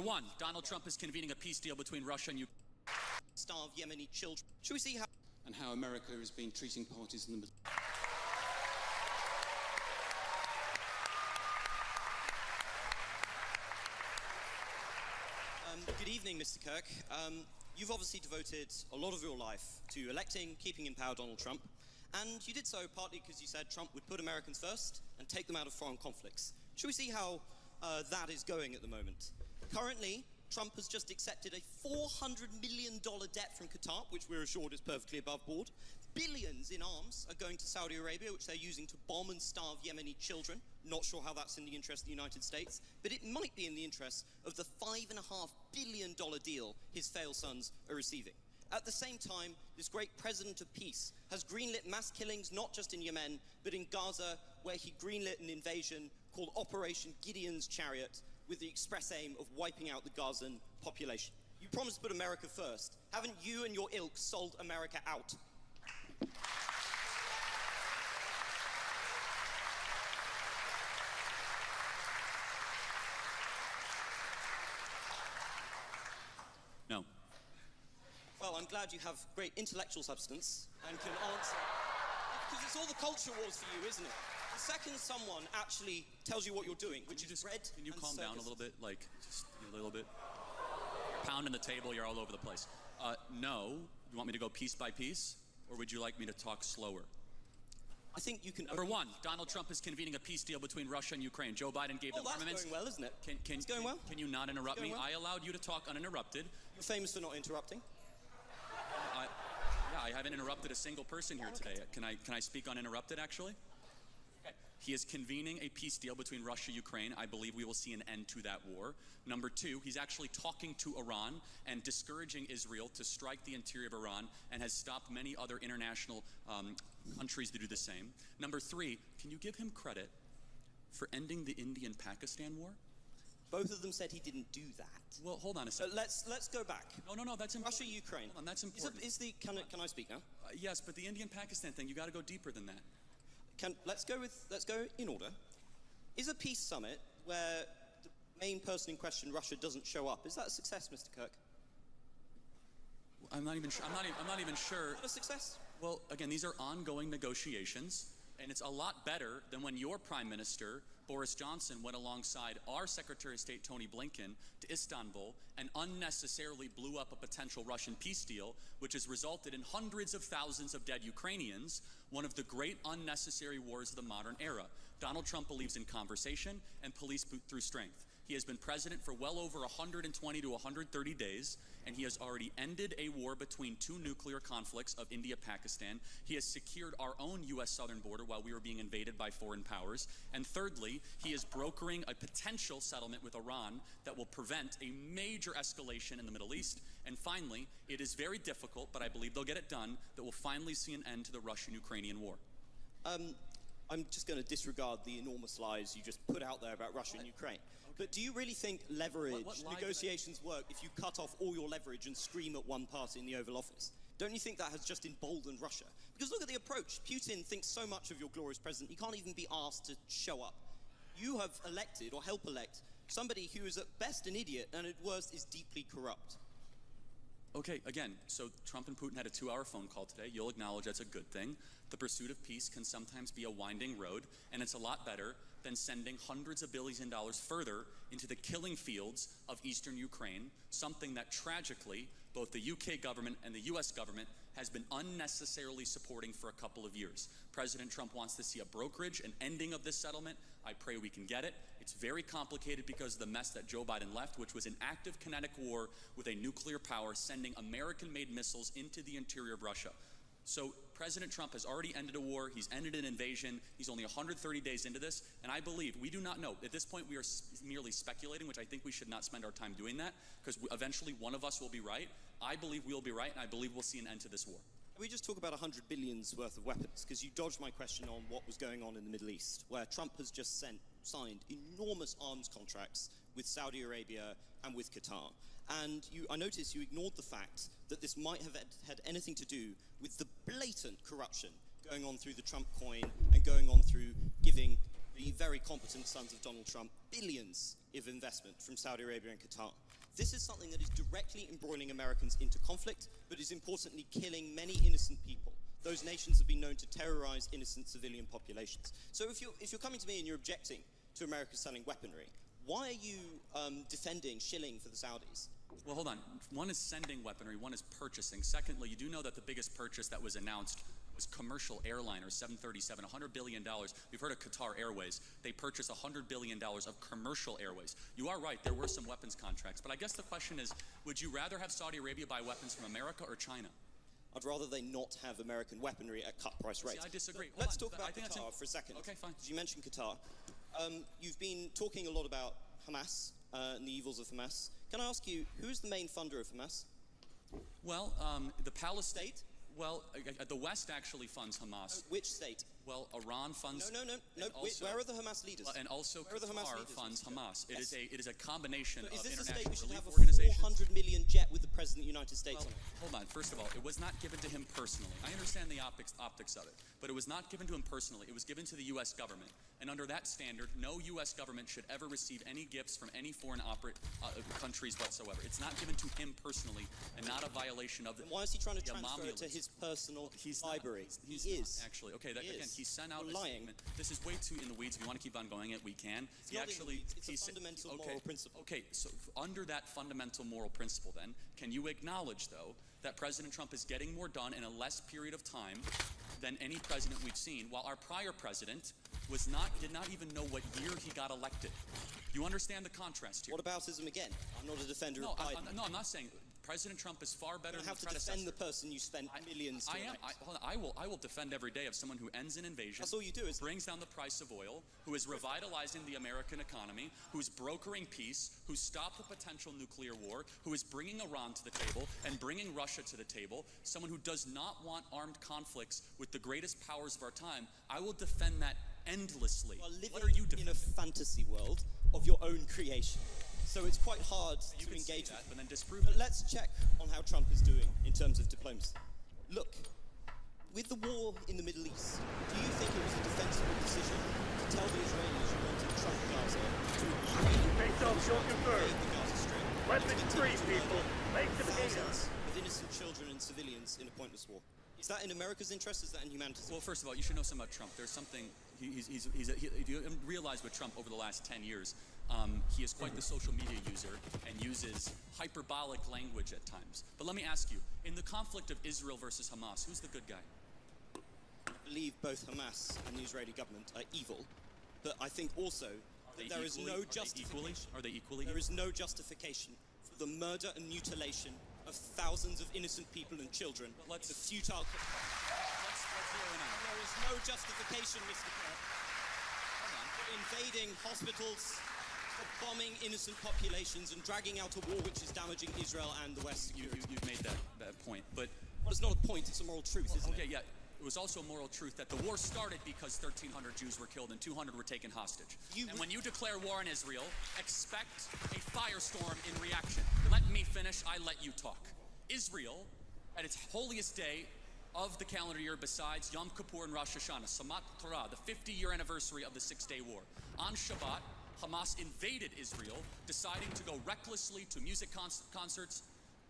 Number one, Donald Trump is convening a peace deal between Russia and Ukraine. Starve Yemeni children. Should we see how... And how America has been treating parties in the Middle East. Good evening, Mr. Kirk. You've obviously devoted a lot of your life to electing, keeping in power Donald Trump, and you did so partly because you said Trump would put Americans first and take them out of foreign conflicts. Should we see how that is going at the moment? Currently, Trump has just accepted a $400 million debt from Qatar, which we're assured is perfectly above board. Billions in arms are going to Saudi Arabia, which they're using to bomb and starve Yemeni children. Not sure how that's in the interest of the United States, but it might be in the interest of the $5.5 billion deal his failed sons are receiving. At the same time, this great president of peace has greenlit mass killings not just in Yemen, but in Gaza, where he greenlit an invasion called Operation Gideon's Chariot, with the express aim of wiping out the Gazan population. You promised to put America first. Haven't you and your ilk sold America out? No. Well, I'm glad you have great intellectual substance and can answer. Because it's all the culture wars for you, isn't it? The second someone actually tells you what you're doing, which is bread Can you and calm down a circus. little bit? Like, just a little bit? Pounding the table, you're all over the place. No. You want me to go piece by piece? Or would you like me to talk slower? I think you can... Number one, Donald Trump is convening a peace deal between Russia and Ukraine. Joe Biden gave them armaments. That's going well, isn't it? It's going well. Can you not interrupt me? well. I allowed you to talk uninterrupted. You're famous for not interrupting. I haven't interrupted a single person here today. Can I speak uninterrupted, actually? Okay. He is convening a peace deal between Russia and Ukraine. I believe we will see an end to that war. Number two, he's actually talking to Iran and discouraging Israel to strike the interior of Iran, and has stopped many other international countries to do the same. Number three, can you give him credit for ending the Indian-Pakistan war? Both of them said he didn't do that. Well, hold on a second. Let's go back. No, that's important. Russia, Ukraine. Hold on, that's important. Can I speak now? Yes, but the Indian-Pakistan thing, you got to go deeper than that. Let's go in order. Is a peace summit where the main person in question, Russia, doesn't show up, is that a success, Mr. Kirk? I'm not even sure. I'm not even sure. Is that a success? Well, again, these are ongoing negotiations, and it's a lot better than when your Prime Minister, Boris Johnson, went alongside our Secretary of State, Tony Blinken, to Istanbul and unnecessarily blew up a potential Russian peace deal, which has resulted in hundreds of thousands of dead Ukrainians, one of the great unnecessary wars of the modern era. Donald Trump believes in conversation and police through strength. He has been president for well over 120 to 130 days, and he has already ended a war between two nuclear conflicts of India-Pakistan. He has secured our own U.S. southern border while we were being invaded by foreign powers. And thirdly, he is brokering a potential settlement with Iran that will prevent a major escalation in the Middle East. And finally, it is very difficult, but I believe they'll get it done, that we'll finally see an end to the Russian-Ukrainian war. I'm just going to disregard the enormous lies you just put out there about Russia and Ukraine. Okay. But do you really think leverage, negotiations work if you cut off all your leverage and scream at one party in the Oval Office? Don't you think that has just emboldened Russia? Because look at the approach. Putin thinks so much of your glorious president, he can't even be asked to show up. You have elected, or help elect, somebody who is at best an idiot and at worst is deeply corrupt. Okay, again, so Trump and Putin had a 2-hour phone call today. You'll acknowledge that's a good thing. The pursuit of peace can sometimes be a winding road, and it's a lot better than sending hundreds of billions of dollars further into the killing fields of eastern Ukraine, something that tragically both the UK government and the US government has been unnecessarily supporting for a couple of years. President Trump wants to see a brokerage, an ending of this settlement. I pray we can get it. It's very complicated because of the mess that Joe Biden left, which was an active kinetic war with a nuclear power sending American-made missiles into the interior of Russia. So President Trump has already ended a war. He's ended an invasion. He's only 130 days into this. And I believe, we do not know. At this point, we are merely speculating, which I think we should not spend our time doing that, because eventually one of us will be right. I believe we'll be right, and I believe we'll see an end to this war. Can we just talk about 100 billion's worth of weapons? Because you dodged my question on what was going on in the Middle East, where Trump has just signed enormous arms contracts with Saudi Arabia and with Qatar. And I noticed you ignored the fact that this might have had anything to do with the blatant corruption going on through the Trump coin and going on through giving the very competent sons of Donald Trump, billions of investment from Saudi Arabia and Qatar. This is something that is directly embroiling Americans into conflict, but is importantly killing many innocent people. Those nations have been known to terrorize innocent civilian populations. So if you're coming to me and you're objecting to America selling weaponry, why are you defending shilling for the Saudis? Well, hold on. One is sending weaponry, one is purchasing. Secondly, you do know that the biggest purchase that was announced was commercial airliners, 737, $100 billion. We've heard of Qatar Airways. They purchased $100 billion of commercial airways. You are right, there were some weapons contracts, but I guess the question is, would you rather have Saudi Arabia buy weapons from America or China? I'd rather they not have American weaponry at cut price rates. See, I disagree. Let's talk about Qatar for a second. Okay, fine. Because you mentioned Qatar. You've been talking a lot about Hamas and the evils of Hamas. Can I ask you, who's the main funder of Hamas? Well, the Palestine State? Well, the West actually funds Hamas. Which state? Well, Iran funds. No. Where are the Hamas leaders? And also Qatar funds Hamas. It is a combination is of this international a state we should relief have a organizations. 400 million jet with the President of the United States Well, on it? hold on. First of all, it was not given to him personally. I understand the optics of it, but it was not given to him personally. It was given to the U.S. government. And under that standard, no U.S. government should ever receive any gifts from any foreign countries whatsoever. It's not given to him personally, and not a violation of the. Why is he trying to transfer it to his personal library? He is actually okay. Again, he sent out a statement. This is way too in the weeds. If we want to keep on going, we can. It's not in the weeds. It's a fundamental moral principle. Okay, so under that fundamental moral principle, then, can you acknowledge though that President Trump is getting more done in a less period of time than any president we've seen, while our prior president did not even know what year he got elected? You understand the contrast here? What aboutism again? I'm not a defender of Biden. I'm not saying President Trump is far better You than have the to predecessor. defend the person you spent millions to elect. I will defend every day of someone who ends an invasion. That's all you do, isn't it? Brings down the price of oil, who is revitalizing the American economy, who's brokering peace, who stopped the potential nuclear war, who is bringing Iran to the table and bringing Russia to the table, someone who does not want armed conflicts with the greatest powers of our time. I will defend that endlessly. What are you defending? In a fantasy world of your own creation. So it's quite hard You to can say engage that, with. but then disprove But it. let's check on how Trump is doing in terms of diplomacy. Look, with the war in the Middle East, do you think it was a defensible decision to tell the Israelis who wanted Trump Gaza to Face off, short confirmed. the Gaza Strip? Weapons free, people. Make them hear. Thousands of innocent children and civilians in a pointless war. Is that in America's interest? Is that in humanity's Well, interest? first of all, you should know something about Trump. There's something, if you realize with Trump over the last 10 years, he is quite the social media user and uses hyperbolic language at times. But let me ask you, in the conflict of Israel versus Hamas, who's the good guy? I believe both Hamas and the Israeli government are evil, but I think also that there is no justification. Are they equally? There is no justification for the murder and mutilation of thousands of innocent people and children. But The futile. Let's zero in on it. There is no justification, Mr. Kerr, for invading hospitals, for bombing innocent populations, and dragging out a war which is damaging Israel and the West. You've made that point, but Well, it's not a point; it's a moral truth, isn't okay, it? yeah. It was also a moral truth that the war started because 1,300 Jews were killed and 200 were taken hostage. And when you declare war on Israel, expect a firestorm in reaction. Let me finish, I let you talk. Israel, at its holiest day of the calendar year besides Yom Kippur and Rosh Hashanah, Samat Torah, the 50-year anniversary of the Six-Day War. On Shabbat, Hamas invaded Israel, deciding to go recklessly to music concerts,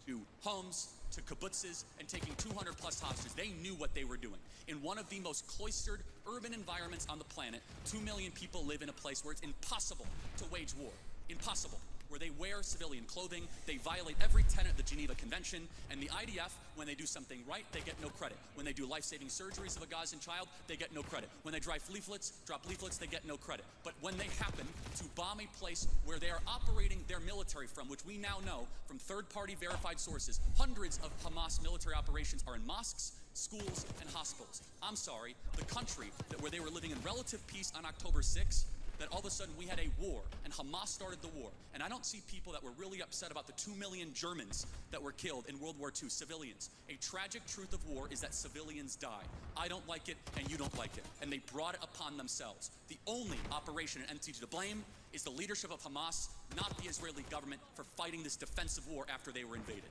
to homes, to kibbutzes, and taking 200 plus hostages. They knew what they were doing. In one of the most cloistered urban environments on the planet, 2 million people live in a place where it's impossible to wage war. Impossible. Where they wear civilian clothing, they violate every tenet of the Geneva Convention, and the IDF, when they do something right, they get no credit. When they do life-saving surgeries of a Gazan child, they get no credit. When they drop leaflets, they get no credit. But when they happen to bomb a place where they are operating their military from, which we now know from third-party verified sources, hundreds of Hamas military operations are in mosques, schools, and hospitals. I'm sorry, the country where they were living in relative peace on October 6th, that all of a sudden we had a war, and Hamas started the war. And I don't see people that were really upset about the 2 million Germans that were killed in World War II, civilians. A tragic truth of war is that civilians die. I don't like it, and you don't like it. And they brought it upon themselves. The only operation and entity to blame is the leadership of Hamas, not the Israeli government, for fighting this defensive war after they were invaded.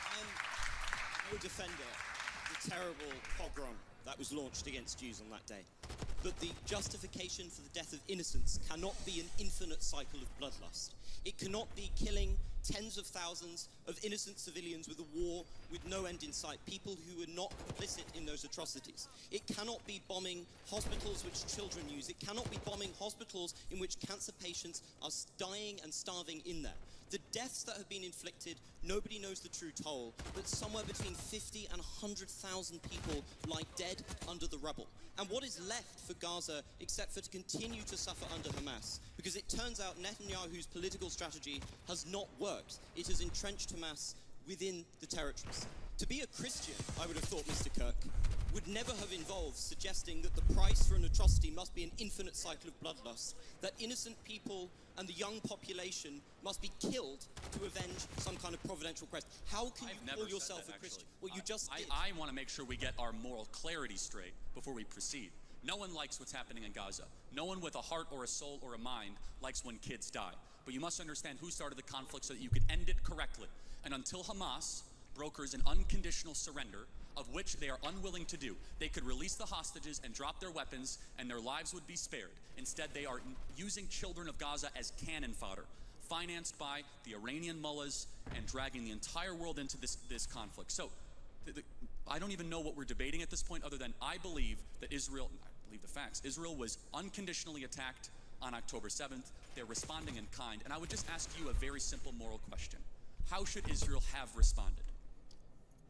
I'm no defender of the terrible pogrom that was launched against Jews on that day. But the justification for the death of innocents cannot be an infinite cycle of bloodlust. It cannot be killing tens of thousands of innocent civilians with a war with no end in sight, people who are not complicit in those atrocities. It cannot be bombing hospitals which children use. It cannot be bombing hospitals in which cancer patients are dying and starving in there. The deaths that have been inflicted, nobody knows the true toll, but somewhere between 50 and 100,000 people lie dead under the rubble. And what is left for Gaza except for to continue to suffer under Hamas? Because it turns out Netanyahu's political strategy has not worked. It has entrenched Hamas within the territories. To be a Christian, I would have thought, Mr. Kirk, would never have involved suggesting that the price for an atrocity must be an infinite cycle of bloodlust, that innocent people and the young population must be killed to avenge some kind of providential quest. How can you call yourself a Christian? Well, you just did. I want to make sure we get our moral clarity straight before we proceed. No one likes what's happening in Gaza. No one with a heart or a soul or a mind likes when kids die. But you must understand who started the conflict so that you could end it correctly. And until Hamas brokers an unconditional surrender, of which they are unwilling to do, they could release the hostages and drop their weapons and their lives would be spared. Instead, they are using children of Gaza as cannon fodder, financed by the Iranian mullahs and dragging the entire world into this conflict. So I don't even know what we're debating at this point other than I believe that Israel, I believe the facts, Israel was unconditionally attacked on October 7th. They're responding in kind. And I would just ask you a very simple moral question. How should Israel have responded?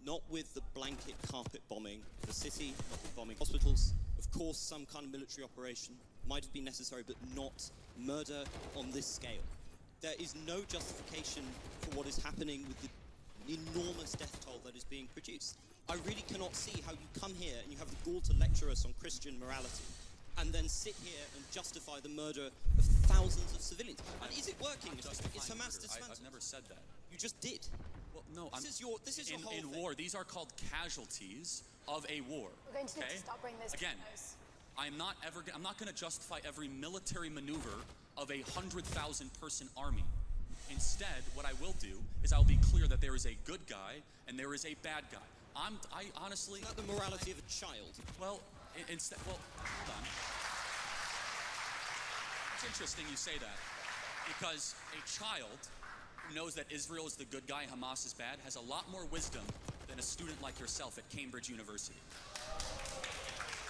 Not with the blanket carpet bombing of the city, not with bombing hospitals. Of course, some kind of military operation might have been necessary, but not murder on this scale. There is no justification for what is happening with the enormous death toll that is being produced. I really cannot see how you come here and you have the gall to lecture us on Christian morality and then sit here and justify the murder of thousands of civilians. And is it working? Is Hamas dismantled? I've never said that. You just did. Well, no, this is your whole in thing. war, these are called casualties of a war. We're going to need to stop bringing this Again, close. I'm not going to justify every military maneuver of a 100,000 person army. Instead, what I will do is I'll be clear that there is a good guy and there is a bad guy. I honestly... Is that the morality of a child? Well, hold on. It's interesting you say that, because a child who knows that Israel is the good guy, Hamas is bad, has a lot more wisdom than a student like yourself at Cambridge University.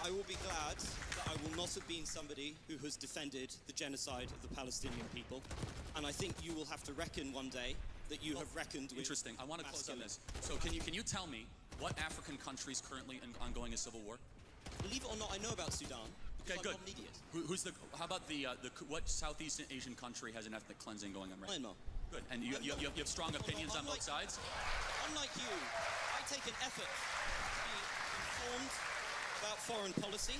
I will be glad that I will not have been somebody who has defended the genocide of the Palestinian people, and I think you will have to reckon one day that you have reckoned with... Interesting. I want to close on this. So can you tell me what African country is currently ongoing a civil war? Believe it or not, I know about Sudan. Okay, good. I'm not an idiot. How about what Southeast Asian country has an ethnic cleansing going on right now? Myanmar. Good. And you have strong opinions on both sides? Unlike you, I take an effort to be informed about foreign policy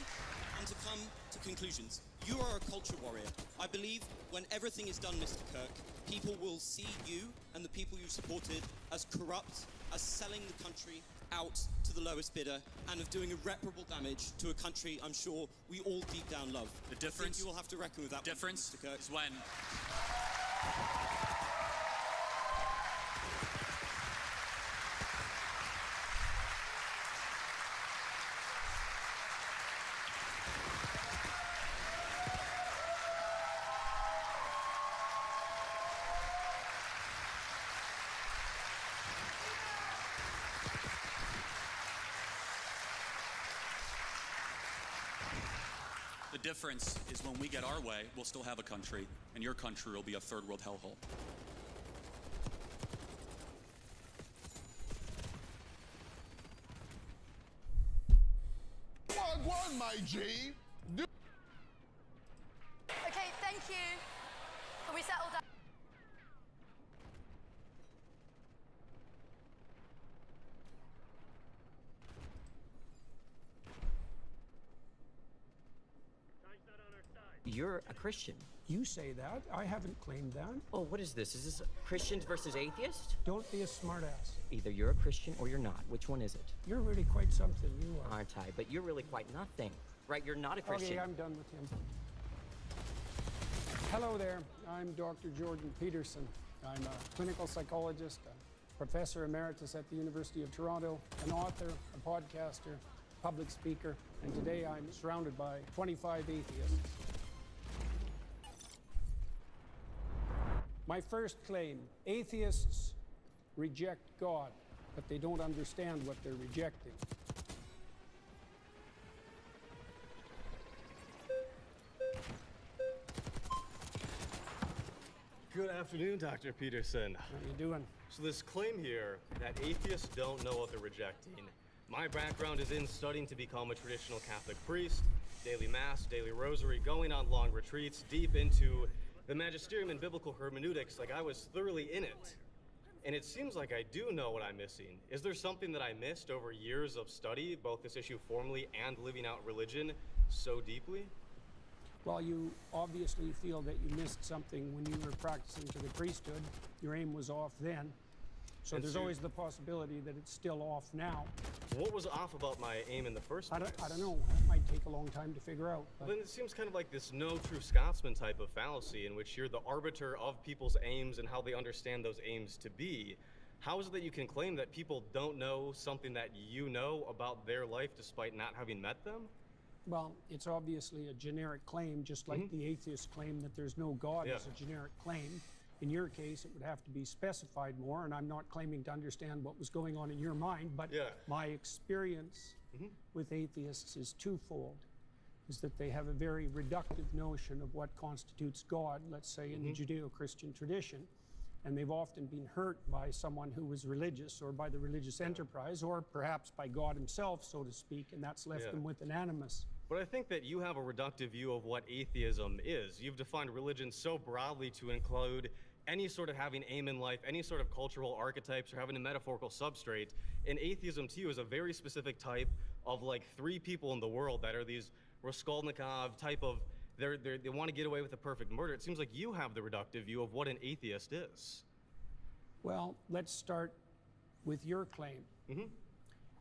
and to come to conclusions. You are a culture warrior. I believe when everything is done, Mr. Kirk, people will see you and the people you supported as corrupt, as selling the country out to the lowest bidder, and of doing irreparable damage to a country I'm sure we all deep down love. The difference... I think you will have to reckon with that. The difference Mr. Kirk. is when... The difference is when we get our way, we'll still have a country, and your country will be a third world hellhole. One, my G. Okay, thank you. Can we settle down? You're a Christian. You say that. I haven't claimed that. Oh, what is this? Is this Christians versus atheists? Don't be a smartass. Either you're a Christian or you're not. Which one is it? You're really quite something, you are. Aren't I? But you're really quite nothing. Right? You're not a Christian. Okay, I'm done with him. Hello there. I'm Dr. Jordan Peterson. I'm a clinical psychologist, a professor emeritus at the University of Toronto, an author, a podcaster, public speaker, and today I'm surrounded by 25 atheists. My first claim, atheists reject God, but they don't understand what they're rejecting. Good afternoon, Dr. Peterson. How you doing? So this claim here that atheists don't know what they're rejecting. My background is in studying to become a traditional Catholic priest, daily mass, daily rosary, going on long retreats, deep into the magisterium and biblical hermeneutics, like I was thoroughly in it. And it seems like I do know what I'm missing. Is there something that I missed over years of study, both this issue formally and living out religion so deeply? Well, you obviously feel that you missed something when you were practicing to the priesthood. Your aim was off then. So And there's so- always the possibility that it's still off now. What was off about my aim in the first place? I don't know. That might take a long time to figure out. But Then it seems kind of like this no true Scotsman type of fallacy in which you're the arbiter of people's aims and how they understand those aims to be. How is it that you can claim that people don't know something that you know about their life despite not having met them? well, it's obviously a generic claim, just like the atheists claim that there's no God Yeah. is a generic claim. In your case, it would have to be specified more, and I'm not claiming to understand what was going on in your mind, but Yeah. my experience with atheists is twofold. Is that they have a very reductive notion of what constitutes God, let's say in the Judeo-Christian tradition, and they've often been hurt by someone who was religious or by the religious enterprise or perhaps by God himself, so to speak, and that's left Yeah. them with an animus. But I think that you have a reductive view of what atheism is. You've defined religion so broadly to include any sort of having aim in life, any sort of cultural archetypes, or having a metaphorical substrate. And atheism to you is a very specific type of like 3 people in the world that are these Raskolnikov type of, they want to get away with a perfect murder. It seems like you have the reductive view of what an atheist is. Well, let's start with your claim.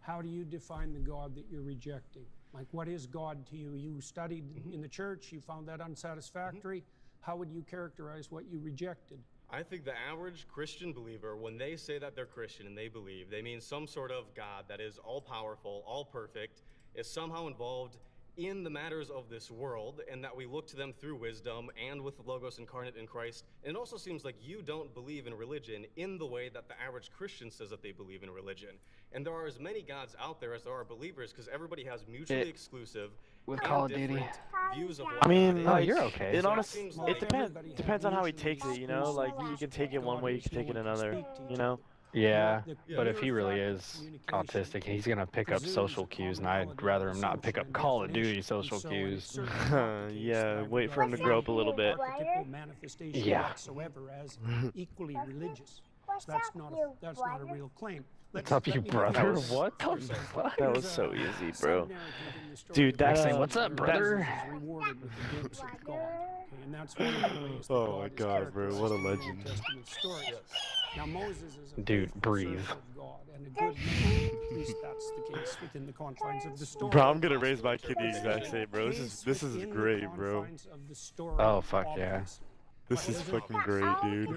How do you define the God that you're rejecting? Like, what is God to you? You studied in the church, you found that unsatisfactory. How would you characterize what you rejected? I think the average Christian believer, when they say that they're Christian and they believe, they mean some sort of God that is all-powerful, all-perfect, is somehow involved in the matters of this world, and that we look to them through wisdom and with the Logos incarnate in Christ. And it also seems like you don't believe in religion in the way that the average Christian says that they believe in religion. And there are as many gods out there as there are believers, because everybody has mutually exclusive with and Call of Duty. different views of what I mean, God no, is. you're okay. It So honestly, seems it like- depends on how he takes it, you know. Like you can take it one way, you can take it another, you know. Yeah, Yeah. but if he really is autistic, he's gonna pick up social cues, and I'd rather him not pick up Call of Duty social cues. Yeah, wait for him to grow up a little bit. Manifestation Yeah. whatsoever as equally religious. So that's not a real claim. What's up, you let me brother? give you What the fuck? That was so easy, bro. sub-narrative in the story Dude, of that, God. Say, what's up, brother? Is rewarded with the gifts of God. Okay, and that's one of the ways that Oh my God is God, bro, what a characterized in the Old legend. Testament stories. Now Moses is a Dude, faithful breathe. servant of God and a good man. At least that's the case within the confines of the story. Bro, I'm gonna raise my kid the exact same, bro. This is Within the great, bro. confines of the story, Oh, fuck yeah. obviously. This is fucking great, dude.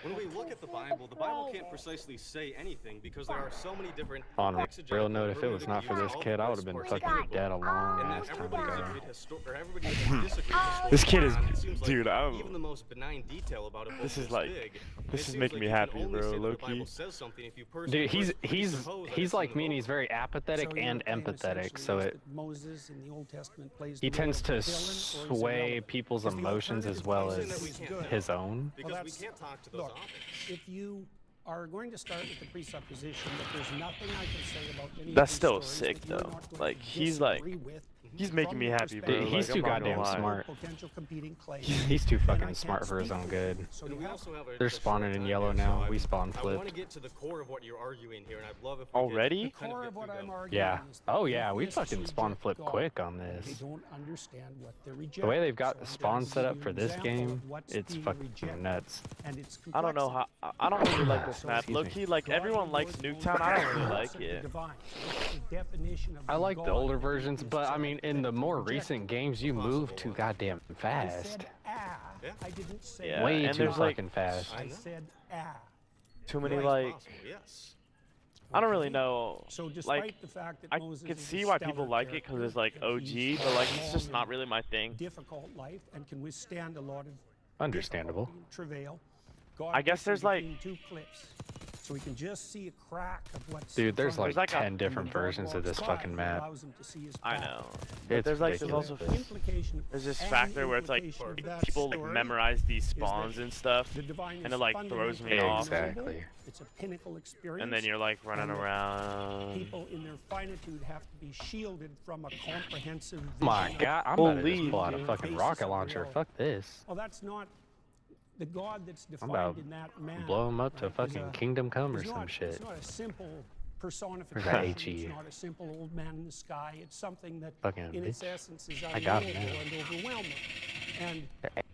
When we look at the Bible can't precisely say anything because there are so many different On a exegetical real note, if it was not for this hermeneutical kid, I would have been particular fucking book, dead a long and ass that time everybody's ago. agreed everybody has disagreed This kid is- historically on. It seems like dude, I'm- even the most benign detail about a book This is this like- big, this it is seems making like me you can happy, only bro, say that the low-key. Bible says something if you personally Dude, he's presuppose that he's it's like in me, the and he's book. very apathetic So your and claim empathetic. essentially So is it that Moses in the Old Testament plays he the role tends of to the villain, or is it sway relevant? people's Because the emotions as alternative well is as that we can't. his own. Because we that's- can't talk to those look, optics. if you are going to start with the presupposition that there's nothing I can say about any That's of still these stories sick, that you're though. not going Like, to he's like- disagree with, He's making from me the happy, bro. Dude, perspective he's Like, too I'm not goddamn gonna lie. smart. potential competing claims, He's too then fucking I can't smart for his speak own for good. you. So And you we have also have a They're a short spawning in time yellow here, now. so We spawn I want to flipped. get to the core of what you're arguing here, and I'd love if we Already? the could kind core get of what through I'm them. arguing Yeah. is that Oh yeah, we atheists fucking spawn reject flip God. quick on They this. don't understand what they're rejecting. The way they've got So the I'm spawn going to set give up you for an this example game, of what's it's being fucking rejected nuts. and its I don't know complexity. how. I don't really like this So map. excuse Low me. key, like God everyone and likes Lord Nuketown. I don't really only like concept of it. divine. The definition of I like the God older that versions, atheists but I are mean, in the more rejecting. recent games, you move too goddamn I fast. said Yeah. I didn't say Yeah, Way and too there's, like, fucking fast. I said Too many Noise like. possible, yes. I don't really know. So despite Like, the fact that I Moses could is a see why people stellar like it because it's like character, OG, he's but like a it's just long not and really my thing. difficult life and can withstand a lot of Understandable. difficulty and travail. God I guess puts him there's, like- between two cliffs, so we can just see a crack of what's Dude, in there's front like of him. 10 different versions of this fucking map. Allows him to see his I path. know. But It's there's like ridiculous. there's also Implication there's this and factor where it's like implication of that people like story memorize these is that spawns and stuff, the divine and is it like throws me fundamentally off. Exactly. It's a pinnacle experience. And then you're like running and that around. People in their finitude have to be shielded from a comprehensive vision. My of God, I'm about to just Holy pull out a the fucking basis rocket of launcher. reality. Fuck this. Well, that's not the God that's I'm about defined in that man. blow him up to right, is fucking a- Kingdom Come or is some not- shit. It's not a simple that personification. HE? It's not a simple old man in the sky. It's something that, Fucking in its bitch. essence, is I got unknowable him now. and overwhelming. And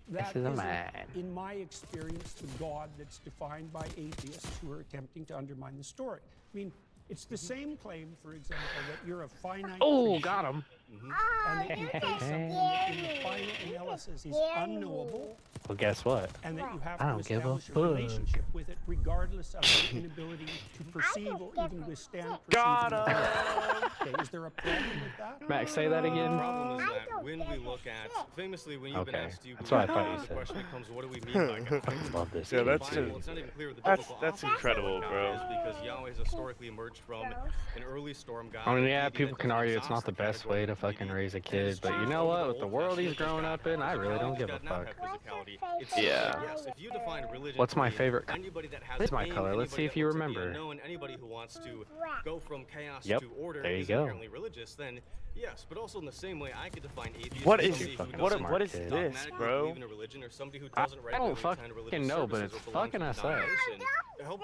This that is a isn't, man. in my experience, the God that's defined by atheists who are attempting to undermine the story. I mean, it's the same claim, for example, that you're a finite Oh, creature got him. and that you face something that in the final analysis is unknowable, Well, guess what? and that you have I to don't give a establish a fuck. relationship with it, regardless of your inability to perceive or even withstand Got perceiving it. Okay, is there a problem with that? Max, say that The again. problem is that when we look at, famously, when you've been Okay, asked, do you that's what I believe thought you God, the said. question becomes, what do we mean by God? I love this. Yeah, kid. that's Bible, just- it's not even clear what the that's biblical authors incredible, say what bro. God is, because Yahweh has historically emerged from an early storm god. I mean, a yeah, deity people that can doesn't argue it's not exhaust the best category way to of fucking deity. raise a And kid, it's but you true know for what? the With the Old world he's Testament, grown does up God in, I have really don't physicality? give a Does God not fuck. have physicality? It's Yeah. yes, if you define religion What's to my be favorite anybody that has This is my aim, color. Let's see anybody if that you looks at the remember. unknown, anybody who wants to go from chaos Yep, to order there you is go. inherently religious, then yes, but also in the same way I could define atheist What as is somebody who fucking doesn't smart what is kid. this, dogmatically bro? believe in a religion, or somebody who I doesn't regularly don't attend religious fucking know, but services it's or belong to fucking the us up. denomination. Help,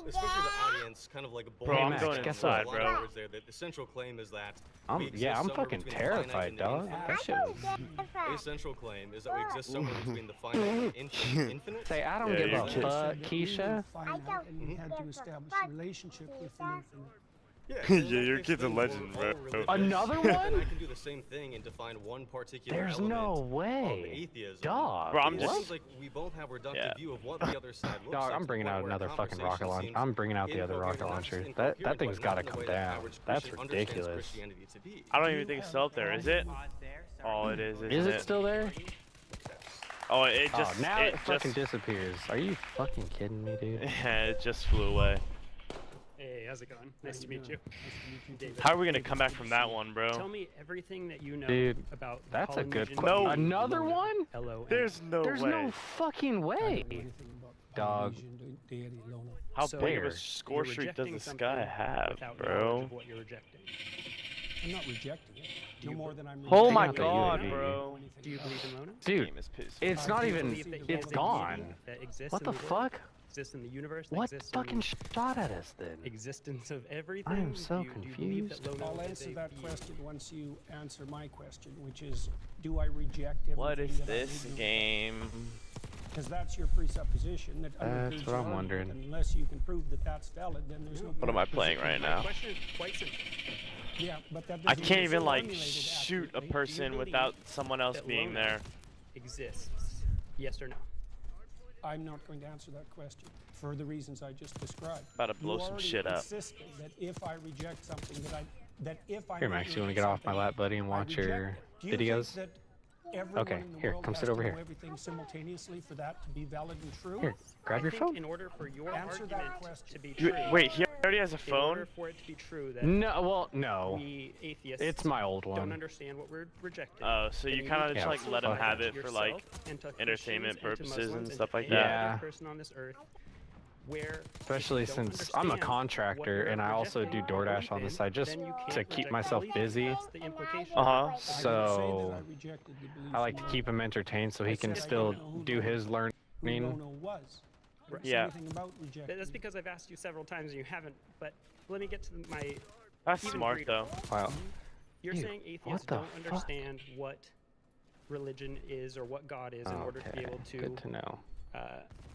especially the audience, kind of like a Bro, I'm Max, going guess inside, what? bro. There. The central claim is that I'm, we exist yeah, I'm somewhere fucking between the finite terrified, and the dog. infinite. That shit was... A central claim is that we exist somewhere between the finite and infinite. Say, I don't Yeah, give you're a kidding. fuck, Said that we were Keisha. finite and we had to establish a relationship with the infinite. Yeah, Yeah, your kid's a legend, bro. Another Then one? I can do the same thing and define one particular There's element no of way. atheism. Dog. Bro, I'm It just- seems like we both have a reductive Yeah. view of what the other side looks Dog, like. I'm to the bringing point out where another fucking rocket conversation launcher. seems I'm bringing out the other incoherent, rocket not launcher. just That incoherent, thing's but got to not in the come way that down. average That's Christian understands ridiculous. Christianity to be. I don't even think it's still up there, is it? Oh, it is. Is Isn't it still there? Oh, it Oh, just now it fucking just disappears. Are you fucking kidding me, dude? it just flew away. Hey, how's it going? Nice to meet you. David. How are we gonna come back from that one, bro? Tell me everything that you know Dude, about the that's a good Polynesian question. No. Another Lona, one? L-O-N. There's no There's way. no fucking way. Dog. How So big of Where? a score you're streak does rejecting this something guy have, without knowledge bro? of what you're rejecting. I'm not rejecting it. No more than I'm Oh rejecting my it. god, UAV. bro. Do you believe in Lona? Dude, Game is pissed. it's I not do even, believe that he it's is a gone. That exists What in the world, fuck? exists in the universe. What exists fucking in shot at us then? existence of everything. I am so do you believe that confused. Lona I'll is answer a that being? question once you answer my question, which is, do I reject everything What is that I this read? game? Because that's your presupposition. That That's undergirds what your I'm argument. wondering. Unless you can prove that that's valid, then there's no. What am I playing right My now? question is quite simple. Yeah, but that I doesn't can't mean even it's like formulated shoot a accurately. Do you person believe without someone else that being Lona there. Exists. Yes or no? I'm not going to answer that question for the reasons I just described. About to blow You some already shit up. insisted that if I reject something that if I Here, Max, you want to get off my lap, buddy, and watch your videos? That everyone Okay, in the here, world come has sit to over know here. everything simultaneously for that to be valid and true? Here, grab I your think phone. in order for your Answer that argument question. to be You- true, Wait, he already has a in phone? order for it to be true that No, well, no. we atheists It's my old don't one. understand what we're rejecting. Oh, so then you need kind to of just Yeah, like let him fuck have it. it for like yourself and to entertainment Christians and to purposes and Muslims stuff like to that. every Yeah. other person on this earth where Especially if you don't since I'm a understand contractor what you're and I also do rejecting or DoorDash on the believe side in, just then you to can't keep reject myself belief. busy. That's the implication. Uh-huh. I didn't say that So I rejected the belief I like to in keep him entertained so he I can said I still don't know who do Lona- his who learning. Lona was. I didn't say Yeah. anything about rejecting. That's because I've asked you several times and you haven't. But let me get to my. That's even smart greater. though. Wow. You're Dude, saying what atheists the don't fuck? understand what religion is or what God is in order to be able Good to know.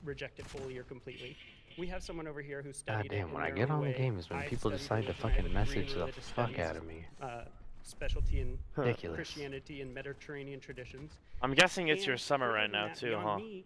reject it fully or completely. We have someone over here who God studied it damn, in when I their get own on the way. game is when I've people studied decide to religion. I have a fucking degree in message the religious fuck studies, out of me. Specialty in Ridiculous. Christianity and Mediterranean traditions. I'm guessing it's your And summer further right than now that, too, beyond huh? me,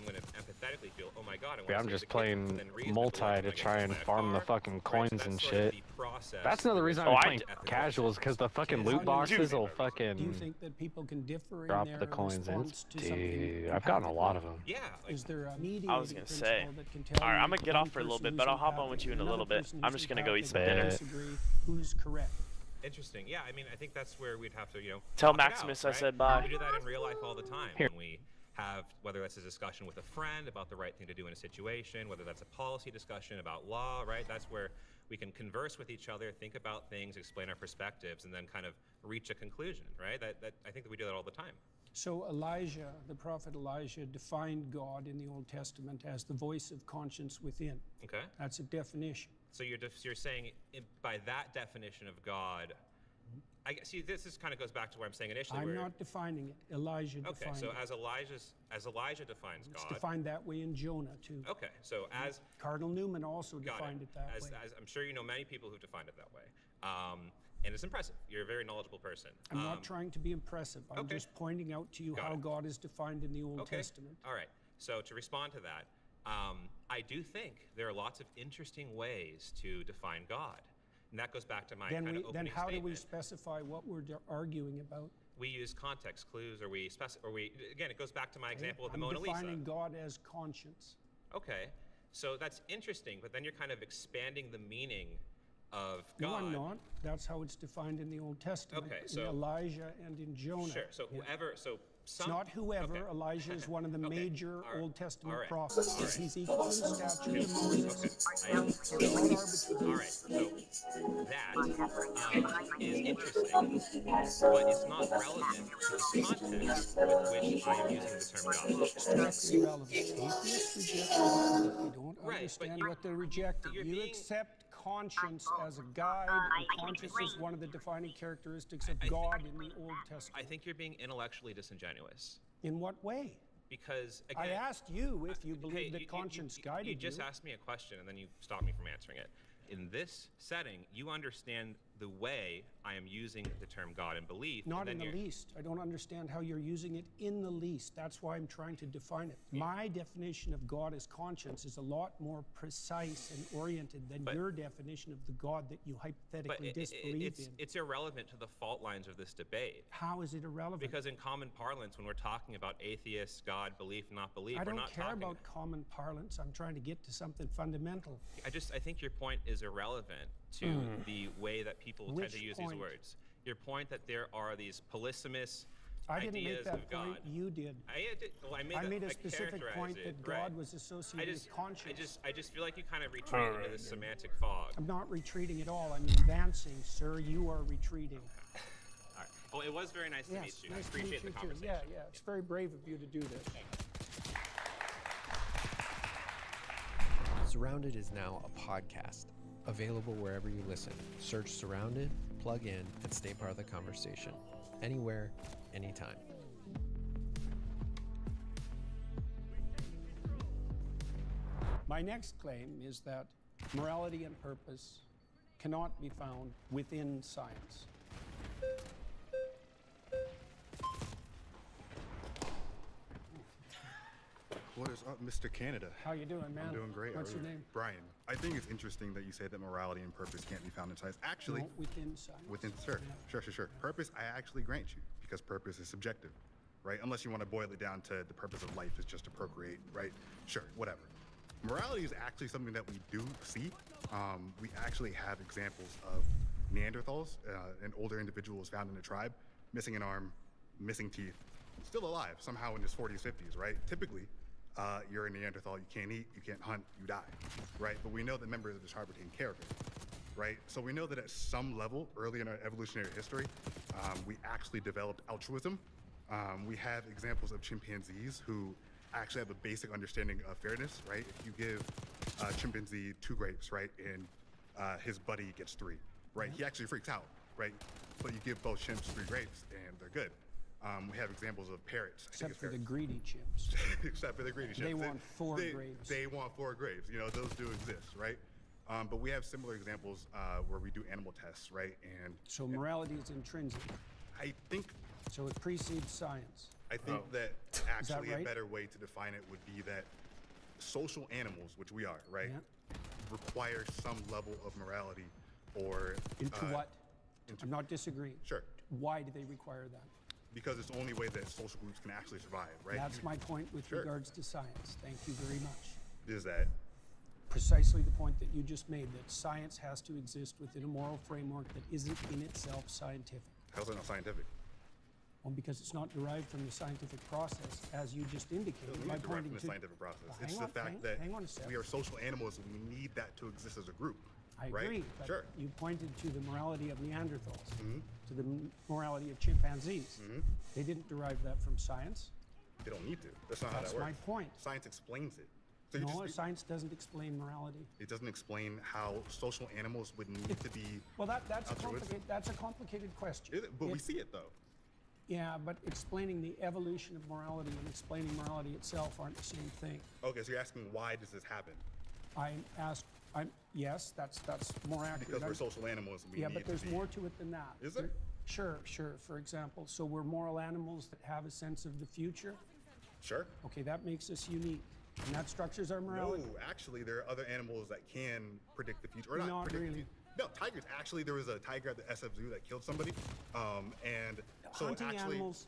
I'm going to empathetically feel, oh my god, I want Yeah, to I'm save just the kid, and playing then reason, multi am I to gonna try get and that farm the car? fucking Right, so coins that's and sort of shit. the process process. That's another reason I'm playing casuals, because the fucking loot boxes will Do you fucking think that people can differ in drop their the coins in. response to something Dude, I've gotten a lot of them. Yeah. Is there a mediating I was gonna say. principle that can tell Alright, you I'm gonna get one off for a little person bit, but who's I'll hop on empathic with you in and a little another bit. person I'm who's just gonna go eat some empathic dinner. and disagree? Who's correct? Interesting. Yeah, I mean, I think that's where we'd have to, Tell talk it Maximus out, I right? said bye. We do that in real life all the time. Here. When we have, whether that's a discussion with a friend about the right thing to do in a situation, whether that's a policy discussion about law, right? That's where we can converse with each other, think about things, explain our perspectives, and then kind of reach a conclusion, right? I think that we do that all the time. So Elijah, the prophet Elijah, defined God in the Old Testament as the voice of conscience within. Okay. That's a definition. So you're saying by that definition of God, I guess, see, this kind of goes back to where I'm saying initially. I'm not defining it. Elijah defined so it. as Elijah defines It's God. defined that way in Jonah, too. Okay, so as Cardinal Newman also defined it that way. As I'm sure you know many people who've defined it that way. And it's impressive. You're a very knowledgeable person. I'm not trying to be impressive. I'm okay. just pointing out to you Got how it. God is defined in the Old Testament. All right. So to respond to that, I do think there are lots of interesting ways to define God. And that goes back to my kind of opening Then how statement. do we specify what we're arguing about? We use context clues, or we again, it goes back to my example of the Mona Lisa. I'm defining God as conscience. Okay, so that's interesting, but then you're kind of expanding the meaning of God. No, I'm not. That's how it's defined in the Old Testament. Okay, in so Elijah and in Jonah. Sure. So whoever, It's not whoever. Okay. Elijah is one of the major All right. Old Testament All right. prophets. All right. He's equal in stature to Moses. Okay. All right. So that is interesting, but it's not relevant to the context with which I am using the term God. That's irrelevant. Atheists reject God. They don't Right, understand but what they're rejecting. you're You being- accept conscience as a guide, and conscience is one of the defining characteristics of God in the Old Testament. I think you're being intellectually disingenuous. In what way? Because again, I asked you if you believe hey, that conscience guided you. You just asked me a question and then you stopped me from answering it. In this setting, you understand the way I am using the term God and belief. Not and in the least. I don't understand how you're using it in the least. That's why I'm trying to define it. My definition of God as conscience is a lot more precise and oriented than your definition of the God that you hypothetically disbelieve in. It's irrelevant to the fault lines of this debate. How is it irrelevant? Because in common parlance, when we're talking about atheists, God, belief, not belief, I we're don't not care talking about common parlance. I'm trying to get to something fundamental. I think your point is irrelevant to the way that people tend to use these words. Your point that there are these polysemous I didn't make ideas that of God. point. You did. I made a specific point that God was associated with conscience. I just feel like you kind of retreat into this semantic fog. I'm not retreating at all. I'm advancing, sir. You are retreating. All right. Well, it was very nice to meet you. Nice I appreciate to the meet you too. conversation. Yeah. It's very brave of you to do this. Surrounded is now a podcast, available wherever you listen. Search Surrounded, plug in, and stay part of the conversation. Anywhere, anytime. My next claim is that morality and purpose cannot be found within science. What is up, Mr. Canada? How you doing, man? I'm doing great. What's How are your you? name? Brian. I think it's interesting that you say that morality and purpose can't be found in science. Actually, No, within science. Sure. Purpose, I actually grant you, because purpose is subjective, right? Unless you want to boil it down to the purpose of life is just to procreate, right? Sure, whatever. Morality is actually something that we do see. We actually have examples of Neanderthals, an older individual was found in a tribe, missing an arm, missing teeth, still alive somehow in his 40s, 50s, right? Typically, you're a Neanderthal, you can't eat, you can't hunt, you die, right? But we know that members of this tribe are taking care of it, right? So we know that at some level, early in our evolutionary history, we actually developed altruism. We have examples of chimpanzees who actually have a basic understanding of fairness, right? If you give a chimpanzee 2 grapes, right, and his buddy gets 3, right? He actually freaks out, right? But you give both chimps 3 grapes and they're good. We have examples of parrots. Except for the greedy chimps. Except for the greedy chimps. They want 4 grapes. They want 4 grapes. You know, those do exist, right? But we have similar examples where we do animal tests, right? And so morality is intrinsic. I think. So it precedes science. I think that actually right? a better way to define it would be that social animals, which we are, right, require some level of morality or Into what? I'm not disagreeing. Sure. Why do they require that? Because it's the only way that social groups can actually survive, right? That's my point with regards to science. Thank you very much. Is that precisely the point that you just made, that science has to exist within a moral framework that isn't in itself scientific. how's that not scientific? Well, because it's not derived from the scientific process, as you just indicated. It's by not derived pointing from the to scientific process. Well, It's hang the on, fact that hang on a second. we are social animals and we need that to exist as a group. I right? agree, but Sure. you pointed to the morality of Neanderthals, to the morality of chimpanzees. They didn't derive that from science. They don't need to. That's not how that That's works. my point. Science explains it. So you No, just, science doesn't explain morality. it doesn't explain how social animals would need to be. Well, that's altruistic. a complicated question. Is it? But we see it though. Yeah, but explaining the evolution of morality and explaining morality itself aren't the same thing. Okay, so you're asking why does this happen? Yes, that's more accurate. Because we're social animals and we Yeah, need but there's to be. more to it than that. Is there? Sure. For example, so we're moral animals that have a sense of the future. Sure. Okay, that makes us unique. And that structures our morality. No, actually, there are other animals that can predict the future. Or not, Not predict the really. future. No, tigers. Actually, there was a tiger at the SF Zoo that killed somebody. And so Hunting actually, animals.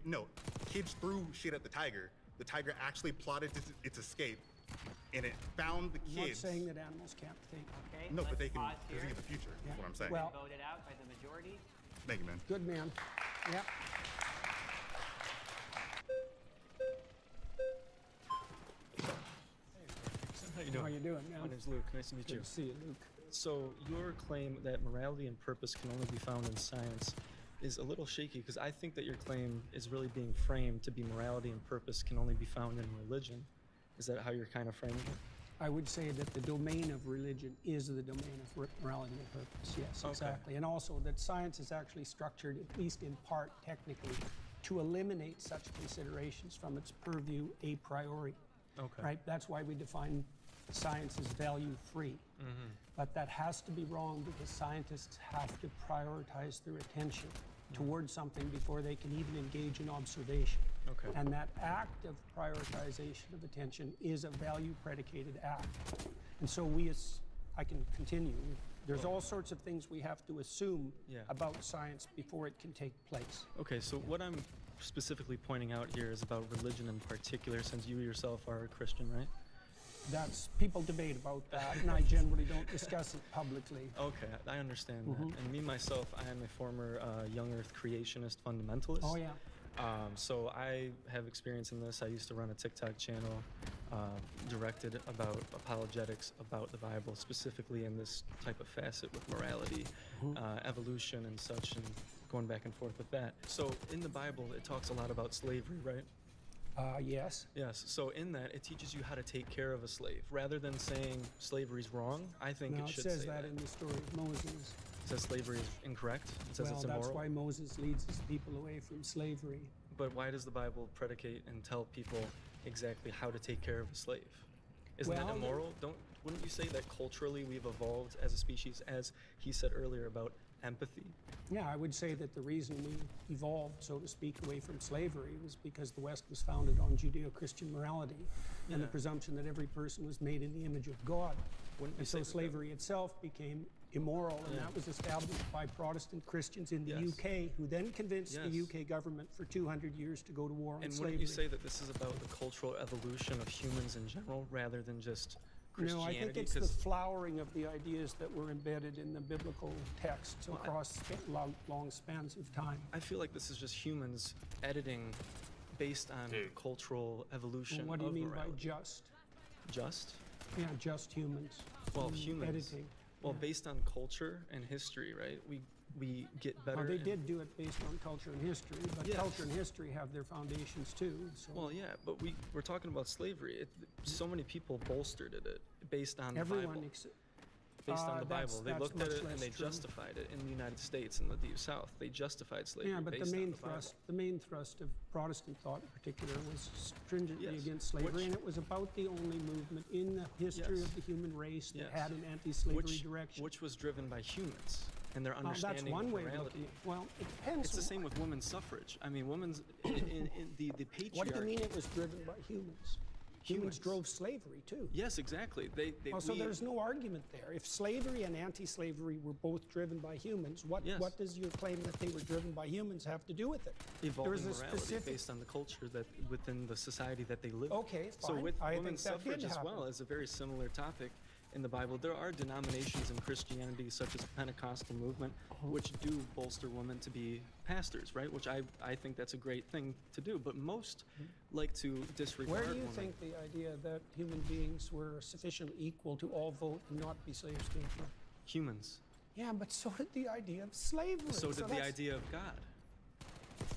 No. Kids threw shit at the tiger. The tiger actually plotted its escape, and it found the I'm not kids. saying that animals can't think. Okay, No, but they let's can pause here. see the future. That's what I'm saying. Well- Voted out by the majority. Thank you, man. Good man. Yep. How you doing? How you doing, man? My name's Luke. Nice to meet Good you. to see you, Luke. So your claim that morality and purpose can only be found in science is a little shaky because I think that your claim is really being framed to be morality and purpose can only be found in religion. Is that how you're kind of framing it? I would say that the domain of religion is the domain of morality and purpose. Yes, Okay. exactly. And also that science is actually structured, at least in part technically, to eliminate such considerations from its purview a priori. Okay. Right? That's why we define science as value-free. But that has to be wrong because scientists have to prioritize their attention towards something before they can even engage in observation. Okay. And that act of prioritization of attention is a value-predicated act. And so I can continue. There's all sorts of things we have to assume about science before it can take place. Okay, so what I'm specifically pointing out here is about religion in particular, since you yourself are a Christian, right? People debate about that, and I generally don't discuss it publicly. Okay, I understand that. And me, myself, I am a former young earth creationist fundamentalist. Oh, yeah. So I have experience in this. I used to run a TikTok channel directed about apologetics about the Bible, specifically in this type of facet with morality, evolution and such, and going back and forth with that. So in the Bible, it talks a lot about slavery, right? Yes. Yes. So in that, it teaches you how to take care of a slave. Rather than saying slavery's wrong, I think No, it it should says say that in the story of Moses. It says slavery is incorrect. It says Well, it's immoral. that's why Moses leads his people away from slavery. But why does the Bible predicate and tell people exactly how to take care of a slave? Isn't Well, that immoral? Wouldn't you say that culturally we've evolved as a species, as he said earlier about empathy? Yeah, I would say that the reason we evolved, so to speak, away from slavery was because the West was founded on Judeo-Christian morality and the presumption that every person was made in the image of God. And so slavery itself became immoral, and that was established by Protestant Christians in the UK, who then convinced the UK government for 200 years to go to war on And slavery. wouldn't you say that this is about the cultural evolution of humans in general, rather than just Christianity? No, I think it's the flowering of the ideas that were embedded in the biblical texts across long spans of time. I feel like this is just humans editing based on the cultural evolution Well, what do you of mean morality. by just? Just? Yeah, just humans. Well, humans. Editing. Well, based on culture and history, right? We get better. Well, they and- did do it based on culture and history, but Yes. culture and history have their foundations too. So Well, yeah, but we're talking about slavery. So many people bolstered it based on the everyone, Bible. Based on the Bible, they looked at it and they justified it in the United States and the Deep South. They justified slavery. Yeah, but the based on main the Bible. thrust of Protestant thought in particular was stringently Yes. against slavery, Which- and it was about the only movement in the history Yes. of the human race that Yes. had an anti-slavery which, direction. Which was driven by humans and their Well, understanding that's one of way of morality. looking at it. Well, it depends. It's the same with women's suffrage. I mean, women's in the patriarchy. What do you mean it was driven by humans? Humans drove slavery too. Yes, exactly. So there's no argument there. If slavery and anti-slavery were both driven by humans, what does your claim that they were driven by humans have to do with it? Evolving morality based on the culture that within the society that they live in. Okay, fine. So with I women's think that suffrage did as well happen. is a very similar topic in the Bible. There are denominations in Christianity, such as the Pentecostal movement, which do bolster women to be pastors, right? Which I think that's a great thing to do. But most like to disregard Where do you women. think the idea that human beings were sufficiently equal to all vote and not be slaves came from? Humans. Yeah, but so did the idea of slavery. So did the that's idea of God.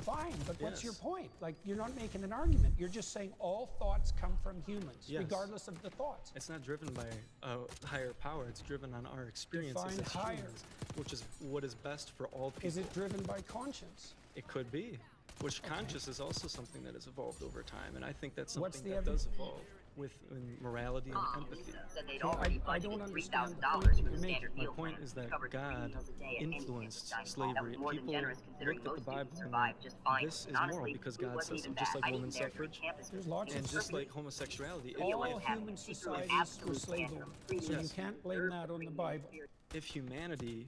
Fine, but what's your Yes. point? Like, you're not making an argument. You're just saying all thoughts come from humans, Yes. regardless of the thoughts. It's not driven by a higher power. It's driven on our experiences Define as higher. humans, which is what is best for all people. Is it driven by conscience? It could be. Which conscious is also something that has evolved over time, and I think that's What's something the that does evolve with morality and empathy. I don't understand the point that you're making. My point is that God influenced slavery. People looked at the Bible and this is moral because God says so, just like women's suffrage, There's lots and of just like homosexuality. all human societies were slave owners, so you Yes. can't blame that on the Bible. If humanity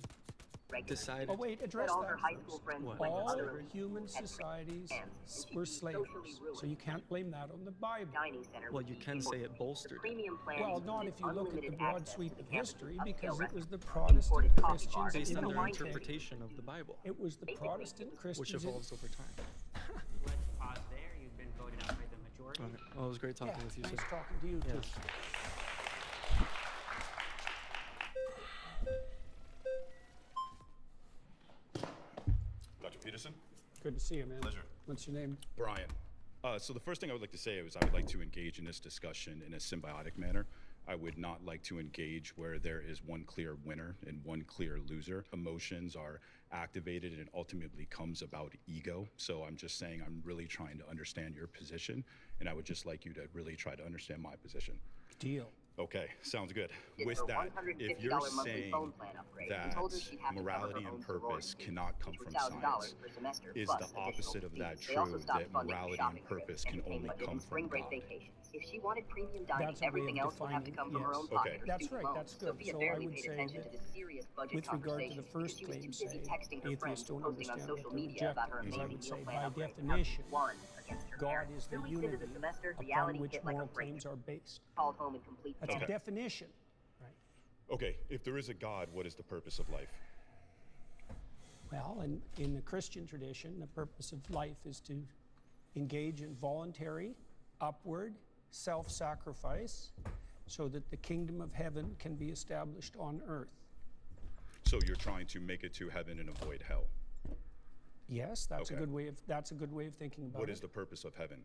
decided... Oh wait, address that first. What? All human societies were slave owners, so you can't blame that on the Bible. Well, you can say it bolstered. Well, not if you look at the broad sweep of history, because it was the Protestant Christians Based in on the their UK. interpretation of the Bible, It was the Protestant which Christians in evolves over time. Let's pause there. You've been voted out by the majority. Okay. Well, it was great talking Yeah, with you, nice sir. talking to you too. Yes. Dr. Peterson? Good to see you, man. Pleasure. What's your name? Brian. So the first thing I would like to say is I would like to engage in this discussion in a symbiotic manner. I would not like to engage where there is one clear winner and one clear loser. Emotions are activated and it ultimately comes about ego. So I'm just saying I'm really trying to understand your position, and I would just like you to really try to understand my position. Deal. Okay, sounds good. With that, if you're saying that morality and purpose cannot come from science, is the opposite of that true, that morality and purpose can only come from God? If she wanted premium dining, That's a way everything of else would have to come from her own defining, pocket. yes. or That's student right, loans. that's good. Sophia So barely I would paid say attention that to the serious budget with regard to conversation the because first she was claim, too busy say, texting her friends atheists don't and posting on understand social what they're media about her rejecting, amazing because I meal would say, plan by upgrade. definition, One against her God parents. is the 2 weeks into unity the semester, upon reality which hit like a moral freight claims train. are based. Called home in complete That's Okay. a definition. Okay, if there is a God, what is the purpose of life? Well, in the Christian tradition, the purpose of life is to engage in voluntary, upward, self-sacrifice so that the kingdom of heaven can be established on earth. So you're trying to make it to heaven and avoid hell. Yes, that's Okay. a good way of thinking about What it. is the purpose of heaven?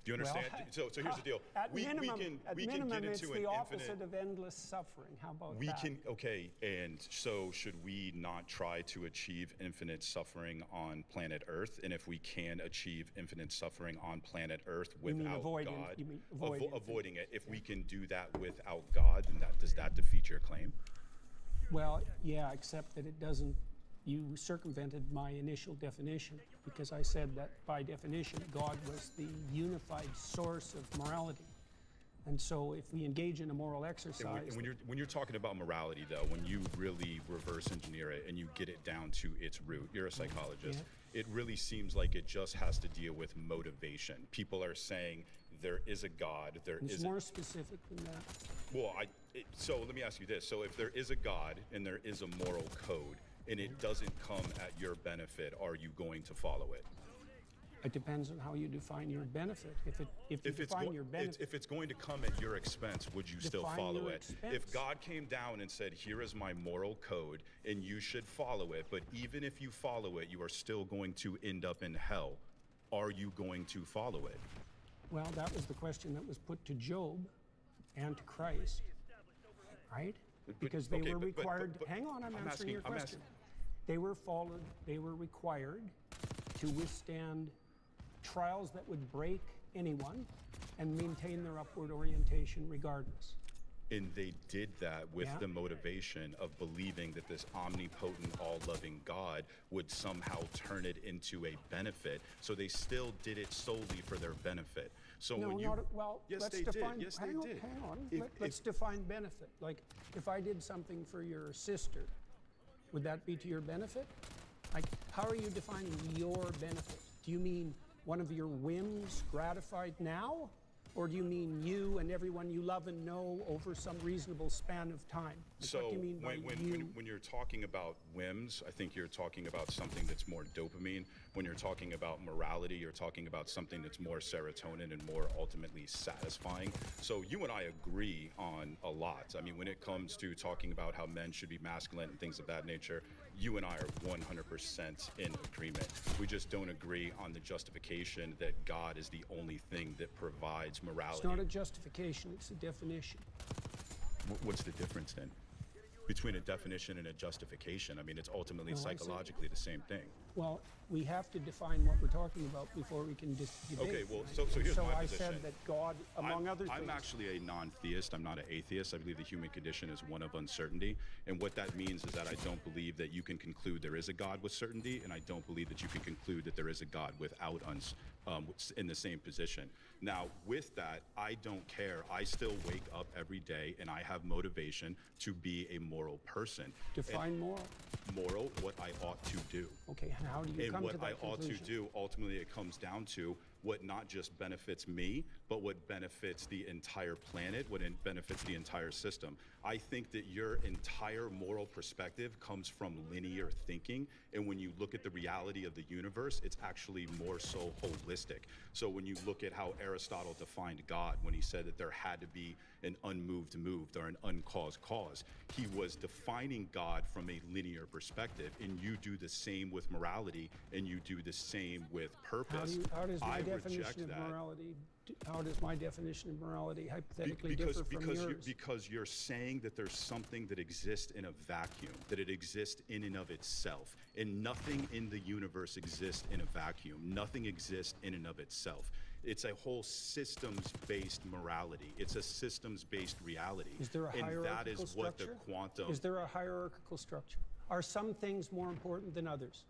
Do you understand? Well, so here's the deal. At minimum, we can get it's into the an opposite infinite. of endless suffering. How about We that? can, okay, and so should we not try to achieve infinite suffering on planet Earth? And if we can achieve infinite suffering on planet Earth You mean without avoid it- God, you mean avoid it. avoiding it, if we can do that without God, then does that defeat your claim? Well, yeah, except that it doesn't. You circumvented my initial definition because I said that by definition, God was the unified source of morality. And so if we engage in a moral exercise. And when you're talking about morality, though, when you really reverse engineer it and you get it down to its root, you're a psychologist. It really seems like it just has to deal with motivation. People are saying there is a God, it's more specific than that. Well, so let me ask you this. So if there is a God and there is a moral code and it doesn't come at your benefit, are you going to follow it? It depends on how you define your benefit. If you define your benefit. If it's going to come at your expense, would you still Define follow your it? expense. If God came down and said, here is my moral code and you should follow it, but even if you follow it, you are still going to end up in hell, are you going to follow it? Well, that was the question that was put to Job and to Christ, right? Because they were required. Hang on, I'm answering your question. They were required to withstand trials that would break anyone and maintain their upward orientation regardless. And they did that with the motivation of believing that this omnipotent, all-loving God would somehow turn it into a benefit. So they still did it solely for their benefit. So No, when you, not, well, yes, let's they define, did. Yes, hang they on, did. hang on. Let's define benefit. Like, if I did something for your sister, would that be to your benefit? Like, how are you defining your benefit? Do you mean one of your whims gratified now? Or do you mean you and everyone you love and know over some reasonable span of time? Like, So what do you mean by you? when you're talking about whims, I think you're talking about something that's more dopamine. When you're talking about morality, you're talking about something that's more serotonin and more ultimately satisfying. So you and I agree on a lot. I mean, when it comes to talking about how men should be masculine and things of that nature, you and I are 100% in agreement. We just don't agree on the justification that God is the only thing that provides morality. It's not a justification, it's a definition. What's the difference then between a definition and a justification? I mean, it's ultimately No, I see. psychologically the same thing. Well, we have to define what we're talking about before we can debate. Okay, well, right? so here's my I position. said that God, among other things. I'm actually a non-theist. I'm not an atheist. I believe the human condition is one of uncertainty. And what that means is that I don't believe that you can conclude there is a God with certainty, and I don't believe that you can conclude that there is a God without in the same position. Now, with that, I don't care. I still wake up every day, and I have motivation to be a moral person. Define moral. Moral, what I ought to do. Okay, and how do you And come what to that I ought to conclusion? do, ultimately it comes down to what not just benefits me, but what benefits the entire planet, what benefits the entire system. I think that your entire moral perspective comes from linear thinking, and when you look at the reality of the universe, it's actually more so holistic. So when you look at how Aristotle defined God, when he said that there had to be an unmoved moved or an uncaused cause, he was defining God from a linear perspective, and you do the same with morality, and you do the same with purpose. How does my I definition reject of that. morality? How does my definition of morality hypothetically differ from yours? Because you're saying that there's something that exists in a vacuum, that it exists in and of itself, and nothing in the universe exists in a vacuum. Nothing exists in and of itself. It's a whole systems-based morality. It's a systems-based reality. Is there a and hierarchical that is structure? what the quantum. Is there a hierarchical structure? Are some things more important than others?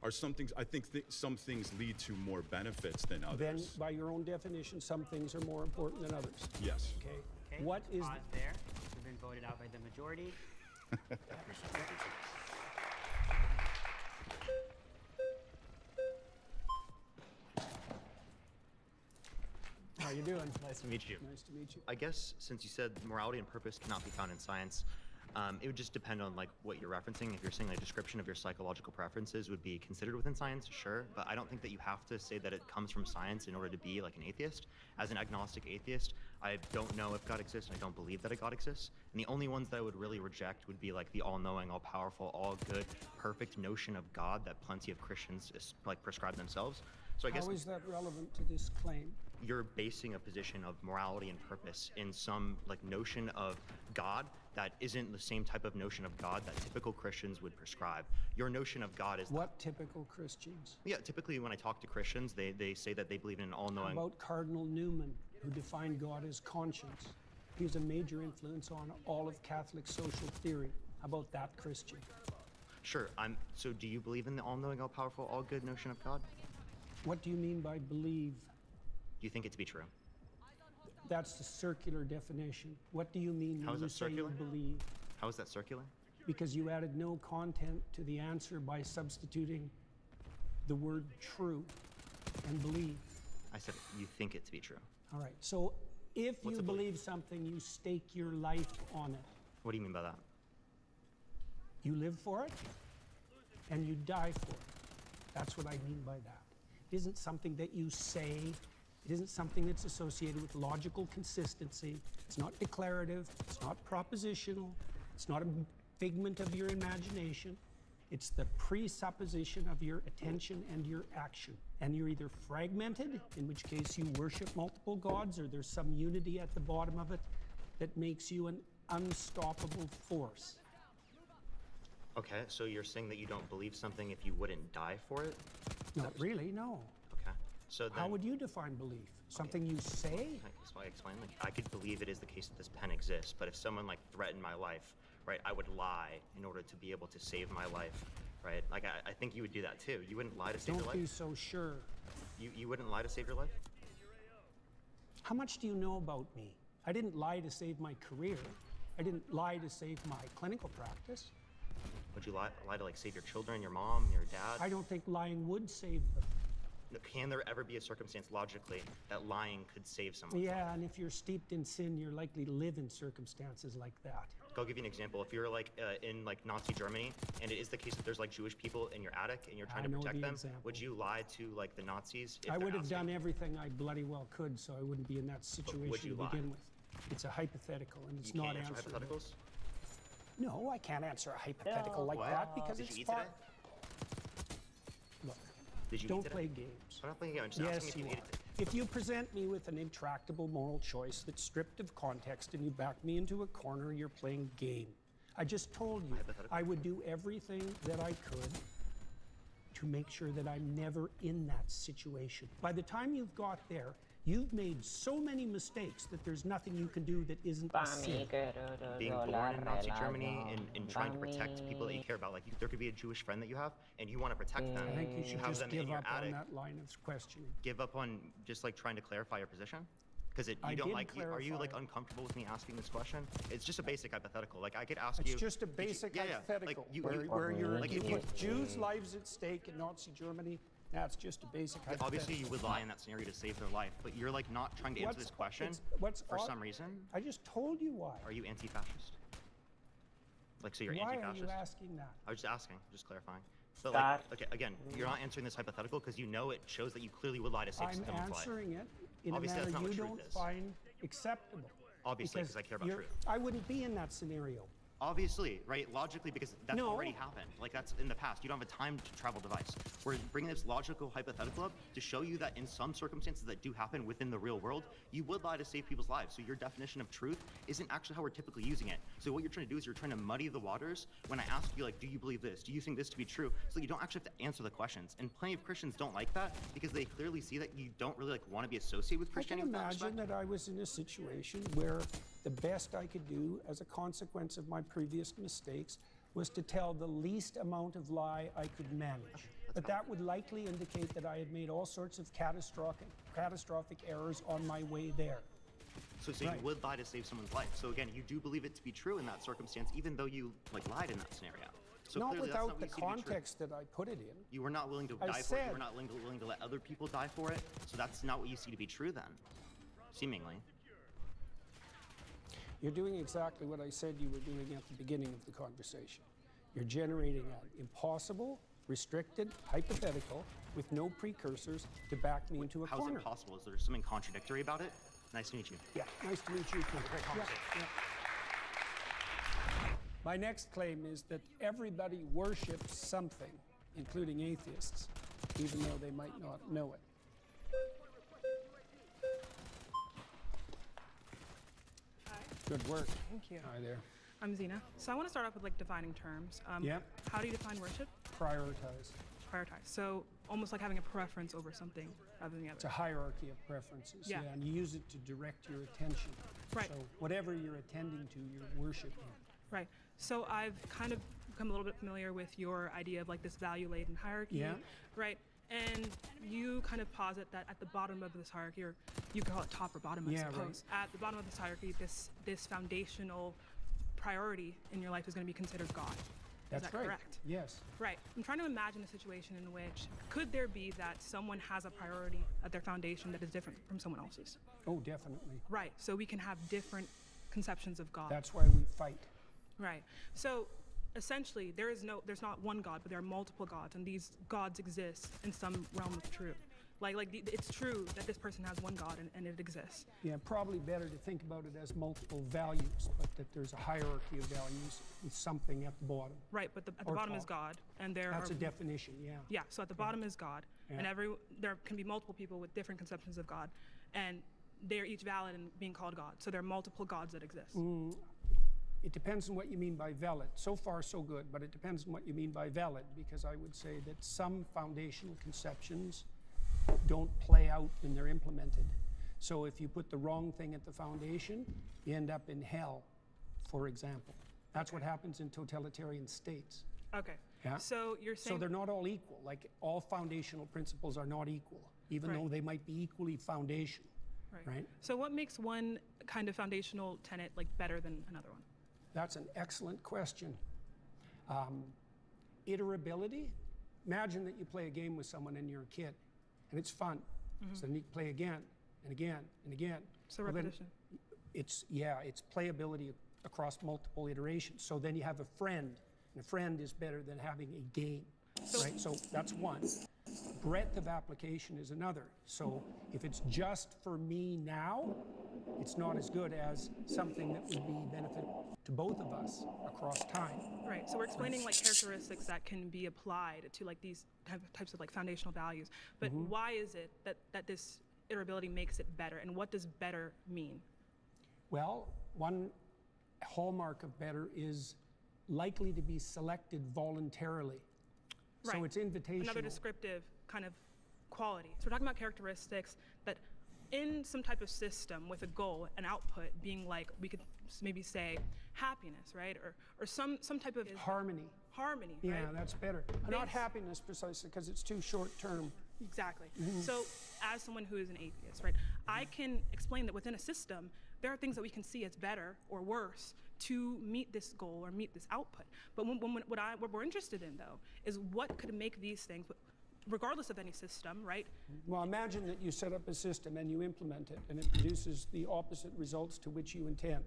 Are some things? I think some things lead to more benefits than others. Then, by your own definition, some things are more important than others. Yes. Okay. What is Pause there. You've been voted out by the majority. How you doing? Nice to meet you. Nice to meet you. I guess since you said morality and purpose cannot be found in science, it would just depend on like what you're referencing. If you're saying a description of your psychological preferences would be considered within science, sure, but I don't think that you have to say that it comes from science in order to be like an atheist. As an agnostic atheist, I don't know if God exists, and I don't believe that a God exists. And the only ones that I would really reject would be like the all-knowing, all-powerful, all-good, perfect notion of God that plenty of Christians like prescribe themselves. So I guess How is that relevant to this claim? you're basing a position of morality and purpose in some like notion of God that isn't the same type of notion of God that typical Christians would prescribe. Your notion of God is What typical Christians? yeah, typically when I talk to Christians, they say that they believe in an How all-knowing. about Cardinal Newman, who defined God as conscience? He was a major influence on all of Catholic social theory. How about that Christian? Sure, so do you believe in the all-knowing, all-powerful, all-good notion of God? What do you mean by believe? Do you think it to be true? That's the circular definition. What do you mean How when is you that say circular? you believe? How is that circular? Because you added no content to the answer by substituting the word true and believe. I said you think it to be true. All right, so if What's you a belief? believe something, you stake your life on it. What do you mean by that? You live for it, and you die for it. That's what I mean by that. It isn't something that you say. It isn't something that's associated with logical consistency. It's not declarative. It's not propositional. It's not a figment of your imagination. It's the presupposition of your attention and your action. And you're either fragmented, in which case you worship multiple gods, or there's some unity at the bottom of it that makes you an unstoppable force. Okay, so you're saying that you don't believe something if you wouldn't die for it? Not really, no. Okay. So then, How would you define belief? Something you say? That's why I explained. Like, I could believe it is the case that this pen exists, but if someone like threatened my life, right, I would lie in order to be able to save my life, right? Like, I think you would do that too. You wouldn't lie to save your life. Don't be so sure. You wouldn't lie to save your life? How much do you know about me? I didn't lie to save my career. I didn't lie to save my clinical practice. Would you lie to like save your children, your mom, your dad? I don't think lying would save them. Can there ever be a circumstance logically that lying could save someone? Yeah, and if you're steeped in sin, you're likely to live in circumstances like that. I'll give you an example. If you're like in like Nazi Germany, and it is the case that there's like Jewish people in your attic and you're trying to protect them, would you lie to like the Nazis? I would have done everything I bloody well could, so I wouldn't be in that situation to begin with. It's a hypothetical, and it's not answerable. Hypotheticals? No, I can't answer a hypothetical like that because it's far. Look, don't play games. I'm not playing games. I'm just asking if you ate it. If you present me with an intractable moral choice that's stripped of context and you back me into a corner, you're playing game. I just told you I would do everything that I could to make sure that I'm never in that situation. By the time you've got there, you've made so many mistakes that there's nothing you can do that isn't a sin. Being born in Nazi Germany and trying to protect people that you care about, like there could be a Jewish friend that you have, and you want to protect them. I think you should have just them give in your up attic. on that line of questioning. Give up on just like trying to clarify your position? Because I you don't did like, are you like clarify it. uncomfortable with me asking this question? It's just a basic hypothetical. Like I could ask It's you. just a basic hypothetical where you put Jews' lives at stake in Nazi Germany. That's just a basic hypothetical. Obviously, you would lie in that scenario to save their life, but you're like not trying to answer this question for some reason. I just told you why. Are you anti-fascist? Like, so you're Why anti-fascist? are you asking that? I was just asking, just clarifying. But like, okay, again, you're not answering this hypothetical because you know it shows that you clearly would lie to save someone's life. I'm answering it in Obviously, a that's manner not you what don't truth is. find acceptable. Obviously, because I care about truth. I wouldn't be in that scenario. Obviously, right? Logically, because that's No. already happened. Like, that's in the past. You don't have a time travel device. We're bringing this logical hypothetical up to show you that in some circumstances that do happen within the real world, you would lie to save people's lives. So your definition of truth isn't actually how we're typically using it. So what you're trying to do is you're trying to muddy the waters when I ask you, like, do you believe this? Do you think this to be true? So you don't actually have to answer the questions. And plenty of Christians don't like that because they clearly see that you don't really, like, want to be associated with I can Christianity. imagine that I was in a situation where the best I could do as a consequence of my previous mistakes was to tell the least amount of lie I could manage. But that would likely indicate that I had made all sorts of catastrophic errors on my way there. So you would lie to save someone's life. So again, you do believe it to be true in that circumstance, even though you like lied in that scenario. So Not clearly, that's without not the what you see to be true. context that I put it in. You were not willing to I die for it. said- You were not willing to let other people die for it. So that's not what you see to be true then, seemingly. You're doing exactly what I said you were doing at the beginning of the conversation. You're generating an impossible, restricted, hypothetical with no precursors to back me into a How is corner. it possible? Is there something contradictory about it? Nice to meet you. Yeah, nice to meet you too. Yeah. My next claim is that everybody worships something, including atheists, even though they might not know it. Good work. Thank you. Hi there. I'm Zena. So I want to start off with like defining terms. Yeah. How do you define worship? Prioritize. Prioritize. So almost like having a preference over something rather than the other. It's a hierarchy of preferences. Yeah. And you use it to direct your attention. Right. So whatever you're attending to, you're worshiping. Right. So I've kind of become a little bit familiar with your idea of like this value-laden hierarchy. Yeah. Right. And you kind of posit that at the bottom of this hierarchy, or you could call it top or bottom, I Yeah, suppose. right. At the bottom of this hierarchy, this foundational priority in your life is going to be considered God. That's is that right. correct? Yes. Right. I'm trying to imagine a situation in which could there be that someone has a priority at their foundation that is different from someone else's? Oh, definitely. Right. So we can have different conceptions of God. That's why we fight. Right. So essentially, there's not one God, but there are multiple gods, and these gods exist in some realm of truth. It's true that this person has one God and it exists. Yeah, probably better to think about it as multiple values, but that there's a hierarchy of values with something at the bottom. Right, but at the Or bottom is top. God, and there That's are a definition, yeah. Yeah, so at the bottom is God, and Yeah. there can be multiple people with different conceptions of God, and they're each valid in being called God. So there are multiple gods that exist. It depends on what you mean by valid. So far, so good, but it depends on what you mean by valid, because I would say that some foundational conceptions don't play out when they're implemented. So if you put the wrong thing at the foundation, you end up in hell, for example. That's what happens in totalitarian states. Okay. Yeah? So you're saying... So they're not all equal. Like, all foundational principles are not equal, even though they might be equally foundational. Right? So what makes one kind of foundational tenet like better than another one? That's an excellent question. Iterability. Imagine that you play a game with someone and you're a kid, and it's fun. So then you play again and again and again. So Well, then repetition. it's playability across multiple iterations. So then you have a friend, and a friend is better than having a game, right? So that's one. Breadth of application is another. So if it's just for me now, it's not as good as something that would be benefit to both of us across time. Right. So we're explaining like characteristics that can be applied to like these types of like foundational values. But why is it that this iterability makes it better, and what does better mean? Well, one hallmark of better is likely to be selected voluntarily. Right. So it's invitational. Another descriptive kind of quality. So we're talking about characteristics that in some type of system with a goal, an output being like, we could maybe say happiness, right? Or some type of harmony. Harmony, Yeah, right? that's better. Not happiness precisely, because it's too short term. Exactly. So as someone who is an atheist, right, I can explain that within a system, there are things that we can see as better or worse to meet this goal or meet this output. But what we're interested in, though, is what could make these things, regardless of any system, right? Well, imagine that you set up a system and you implement it, and it produces the opposite results to which you intend.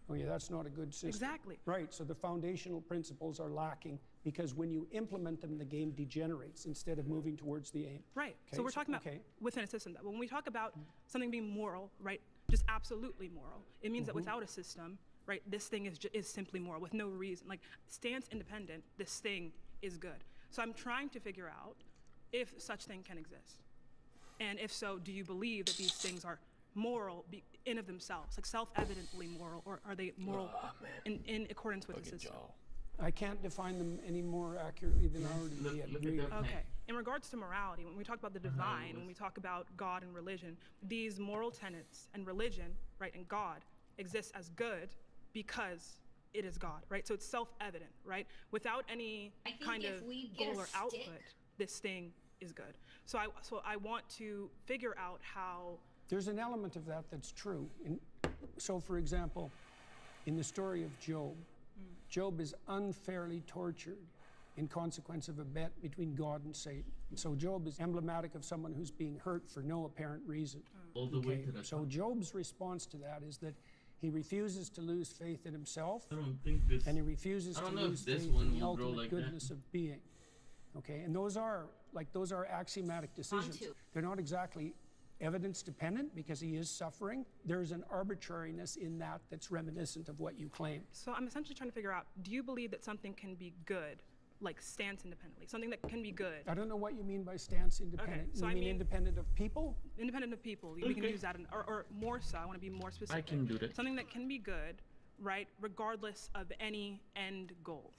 Oh yeah, that's not a good system. Exactly. Right, so the foundational principles are lacking, because when you implement them, the game degenerates instead of moving towards the aim. Right, Okay, so we're talking about within a system. That when we talk about something being moral, right, just absolutely moral, it means that without a system, right, this thing is simply moral with no reason. Like, stance independent, this thing is good. So I'm trying to figure out if such thing can exist. And if so, do you believe that these things are moral in of themselves, like self-evidently moral, or are they moral in accordance with the system? I can't define them any more accurately than I already did. Really. Okay. In regards to morality, when we talk about the divine, when we talk about God and religion, these moral tenets and religion, right, and God exists as good because it is God, right? So it's self-evident, right? Without any kind of goal or output, this thing is good. So I want to figure out how... There's an element of that that's true. So for example, in the story of Job, Job is unfairly tortured in consequence of a bet between God and Satan. So Job is emblematic of someone who's being hurt for no apparent reason. So Job's response to that is that he refuses to lose faith in himself, and he refuses to lose faith in the ultimate goodness of being. Okay, and those are axiomatic decisions. They're not exactly evidence dependent, because he is suffering. There's an arbitrariness in that that's reminiscent of what you claim. So I'm essentially trying to figure out, do you believe that something can be good, like stance independently, something that can be good? I don't know what you mean by stance independent. Okay, so you mean independent of people? Independent of people. We can use that, or more so, I want to be more specific. I can do that. Something that can be good, right, regardless of any end goal.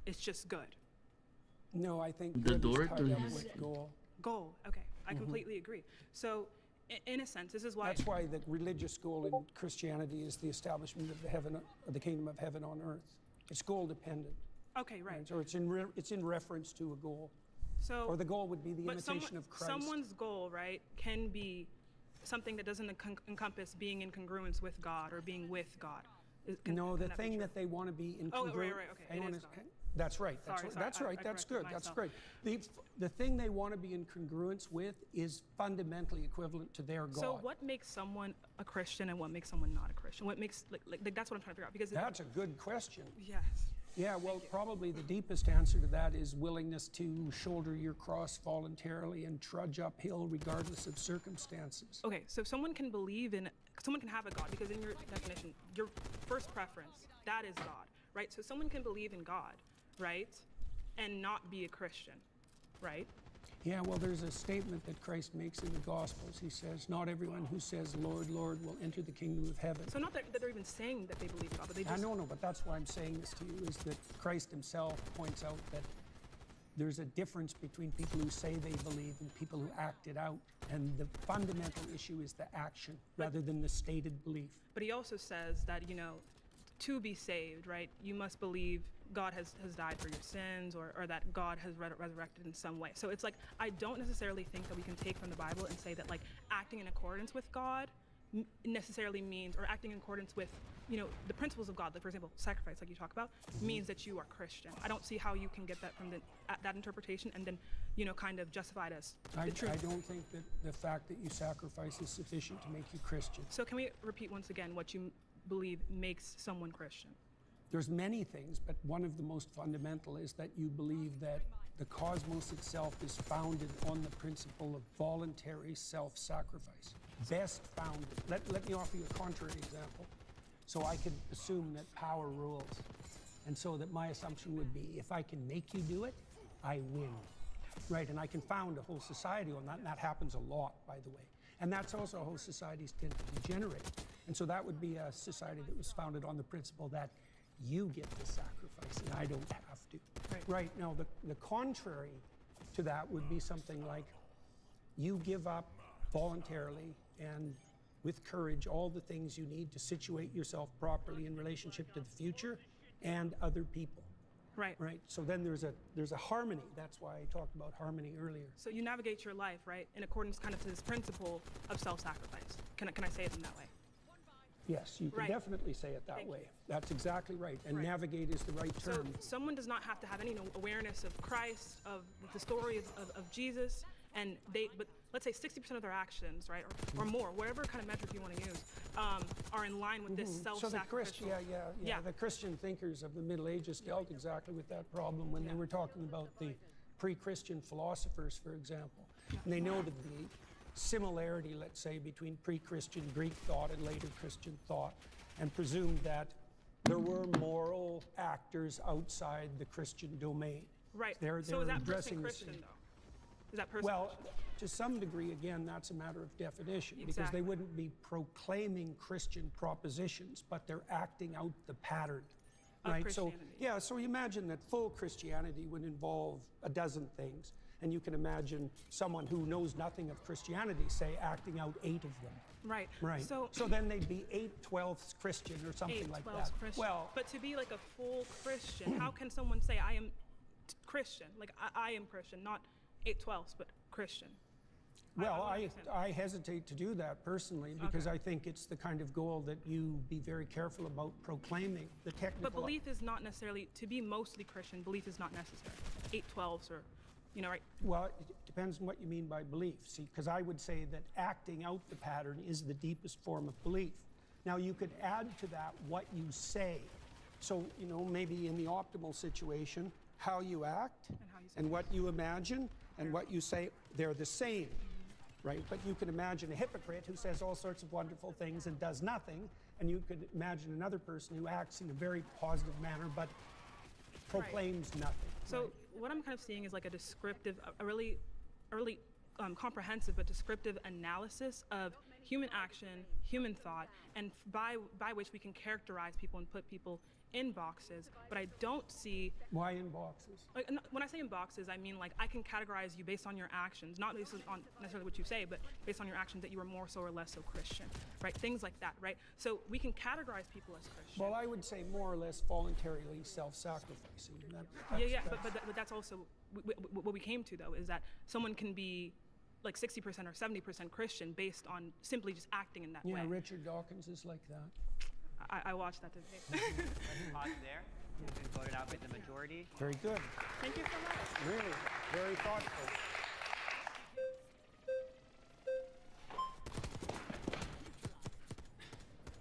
It's just good. No, I think The good door is tied to up his- with goal. Goal, okay. I completely agree. So, in a sense, this is why... That's why the religious goal in Christianity is the establishment of the kingdom of heaven on earth. It's goal dependent. Okay, right. So it's in reference to a goal. So, or the goal would be the but imitation of Christ. Someone's goal, right, can be something that doesn't encompass being in congruence with God or being with God. No, the thing that they want to be in Oh, congruence. right, okay. It is God. That's right. Sorry, That's right. I That's corrected good. That's myself. great. The thing they want to be in congruence with is fundamentally equivalent to their God. So what makes someone a Christian and what makes someone not a Christian? What makes like that's what I'm trying to figure out, because That's a good question. Yes. Yeah, well, probably the deepest answer to that is willingness to shoulder your cross voluntarily and trudge uphill regardless of circumstances. Okay, so someone can have a God, because in your definition, your first preference, that is God, right? So someone can believe in God, right, and not be a Christian, right? Yeah, well, there's a statement that Christ makes in the Gospels. He says, not everyone who says, Lord, Lord, will enter the kingdom of heaven. So not that they're even saying that they believe in God, but they just... I know, but that's why I'm saying this to you, is that Christ himself points out that there's a difference between people who say they believe and people who act it out. And the fundamental issue is the action rather than the stated belief. But he also says that, you know, to be saved, right, you must believe God has died for your sins, or that God has resurrected in some way. So it's like, I don't necessarily think that we can take from the Bible and say that, like, acting in accordance with God necessarily means, or acting in accordance with, you know, the principles of God, like, for example, sacrifice, like you talk about, means that you are Christian. I don't see how you can get that from that interpretation and then, you know, kind of justify it as the truth. I don't think that the fact that you sacrifice is sufficient to make you Christian. So can we repeat once again what you believe makes someone Christian? There's many things, but one of the most fundamental is that you believe that the cosmos itself is founded on the principle of voluntary self-sacrifice. Best founded. Let me offer you a contrary example. So I could assume that power rules. And so that my assumption would be, if I can make you do it, I win. Right, and I can found a whole society on that, and that happens a lot, by the way. And that's also how societies tend to degenerate. And so that would be a society that was founded on the principle that you get to sacrifice and I don't have to. Right, now the contrary to that would be something like you give up voluntarily and with courage all the things you need to situate yourself properly in relationship to the future and other people. Right. Right. So then there's a harmony. That's why I talked about harmony earlier. So you navigate your life, right, in accordance kind of to this principle of self-sacrifice. Can I say it in that way? Yes, you can definitely say it that way. That's exactly right. And navigate is the right term. So someone does not have to have any awareness of Christ, of the story of Jesus, and but let's say 60% of their actions, right, or more, whatever kind of metric you want to use, are in line with this self-sacrificial. So the Christian thinkers of the Middle Ages dealt exactly with that problem when they were talking about the pre-Christian philosophers, for example. And they noted the similarity, let's say, between pre-Christian Greek thought and later Christian thought, and presumed that there were moral actors outside the Christian domain. Right. So is that person Christian, though? Is that person Well, Christian? to some degree, again, that's a matter of definition, because Exactly. they wouldn't be proclaiming Christian propositions, but they're acting out the pattern. Right? So, so you imagine that full Christianity would involve a dozen things. And you can imagine someone who knows nothing of Christianity, say, acting out 8 of them. Right. Right. So then they'd be 8/12 Christian or something like that. Christian. Well, but to be like a full Christian, how can someone say I am Christian? Like I am Christian, not 8/12, but Christian. Well, I hesitate to do that personally because I think it's the kind of goal that you be very careful about proclaiming. The technical. But belief is not necessarily, to be mostly Christian, belief is not necessary. 8/12s or, you know, right? Well, it depends on what you mean by belief. See, because I would say that acting out the pattern is the deepest form of belief. Now, you could add to that what you say. So, you know, maybe in the optimal situation, how you act and what you imagine and what you say, they're the same, right? But you can imagine a hypocrite who says all sorts of wonderful things and does nothing, and you could imagine another person who acts in a very positive manner but proclaims nothing. So what I'm kind of seeing is like a descriptive, a really comprehensive but descriptive analysis of human action, human thought, and by which we can characterize people and put people in boxes. But I don't see... Why in boxes? Like, when I say in boxes, I mean like I can categorize you based on your actions, not based on necessarily what you say, but based on your actions that you are more so or less so Christian, right? Things like that, right? So we can categorize people as Christian. Well, I would say more or less voluntarily self-sacrificing. But that's also what we came to, though, is that someone can be like 60% or 70% Christian based on simply just acting in that way. Yeah, Richard Dawkins is like that. I watched that debate. Pause there. You've been voted out by the majority. Very good. Thank you so much. Really, very thoughtful.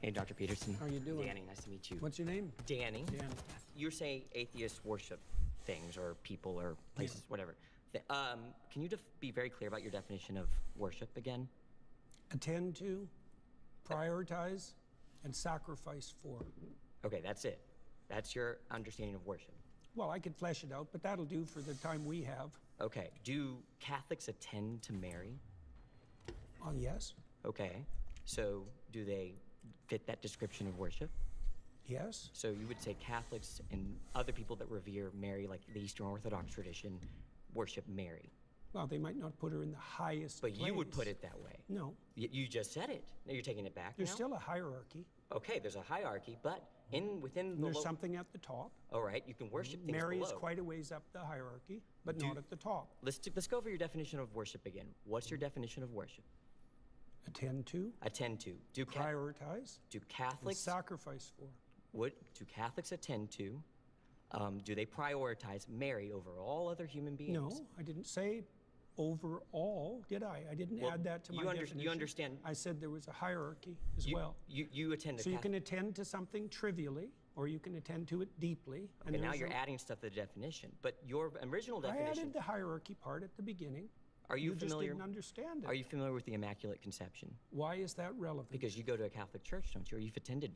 Hey, Dr. Peterson. How are you doing? Danny, nice to meet you. What's your name? Danny. Danny. You're saying atheists worship things or people or places, whatever. Can you be very clear about your definition of worship again? Attend to, prioritize, and sacrifice for. Okay, that's it. That's your understanding of worship. Well, I could flesh it out, but that'll do for the time we have. Okay. Do Catholics attend to Mary? Yes. Okay. So do they fit that description of worship? Yes. So you would say Catholics and other people that revere Mary, like the Eastern Orthodox tradition, worship Mary. Well, they might not put her in the highest But place. you would put it that way. No. You just said it. Now you're taking it back There's now? still a hierarchy. Okay, there's a hierarchy, but within And the there's something at the top. All right, you can worship things Mary below. is quite a ways up the hierarchy, but not at the top. Let's go over your definition of worship again. What's your definition of worship? Attend to. Attend to. Prioritize. Do Catholics sacrifice for. Do Catholics attend to? Do they prioritize Mary over all other human beings? No, I didn't say overall, did I? I didn't add that to my definition. You understand? I said there was a hierarchy as well. You attend to So you can attend to something trivially, or you can attend to it deeply. Okay, now you're adding stuff to the definition, but your original definition. I added the hierarchy part at the beginning. Are you familiar? Just didn't understand it. Are you familiar with the Immaculate Conception? Why is that relevant? Because you go to a Catholic church, don't you? Or you've attended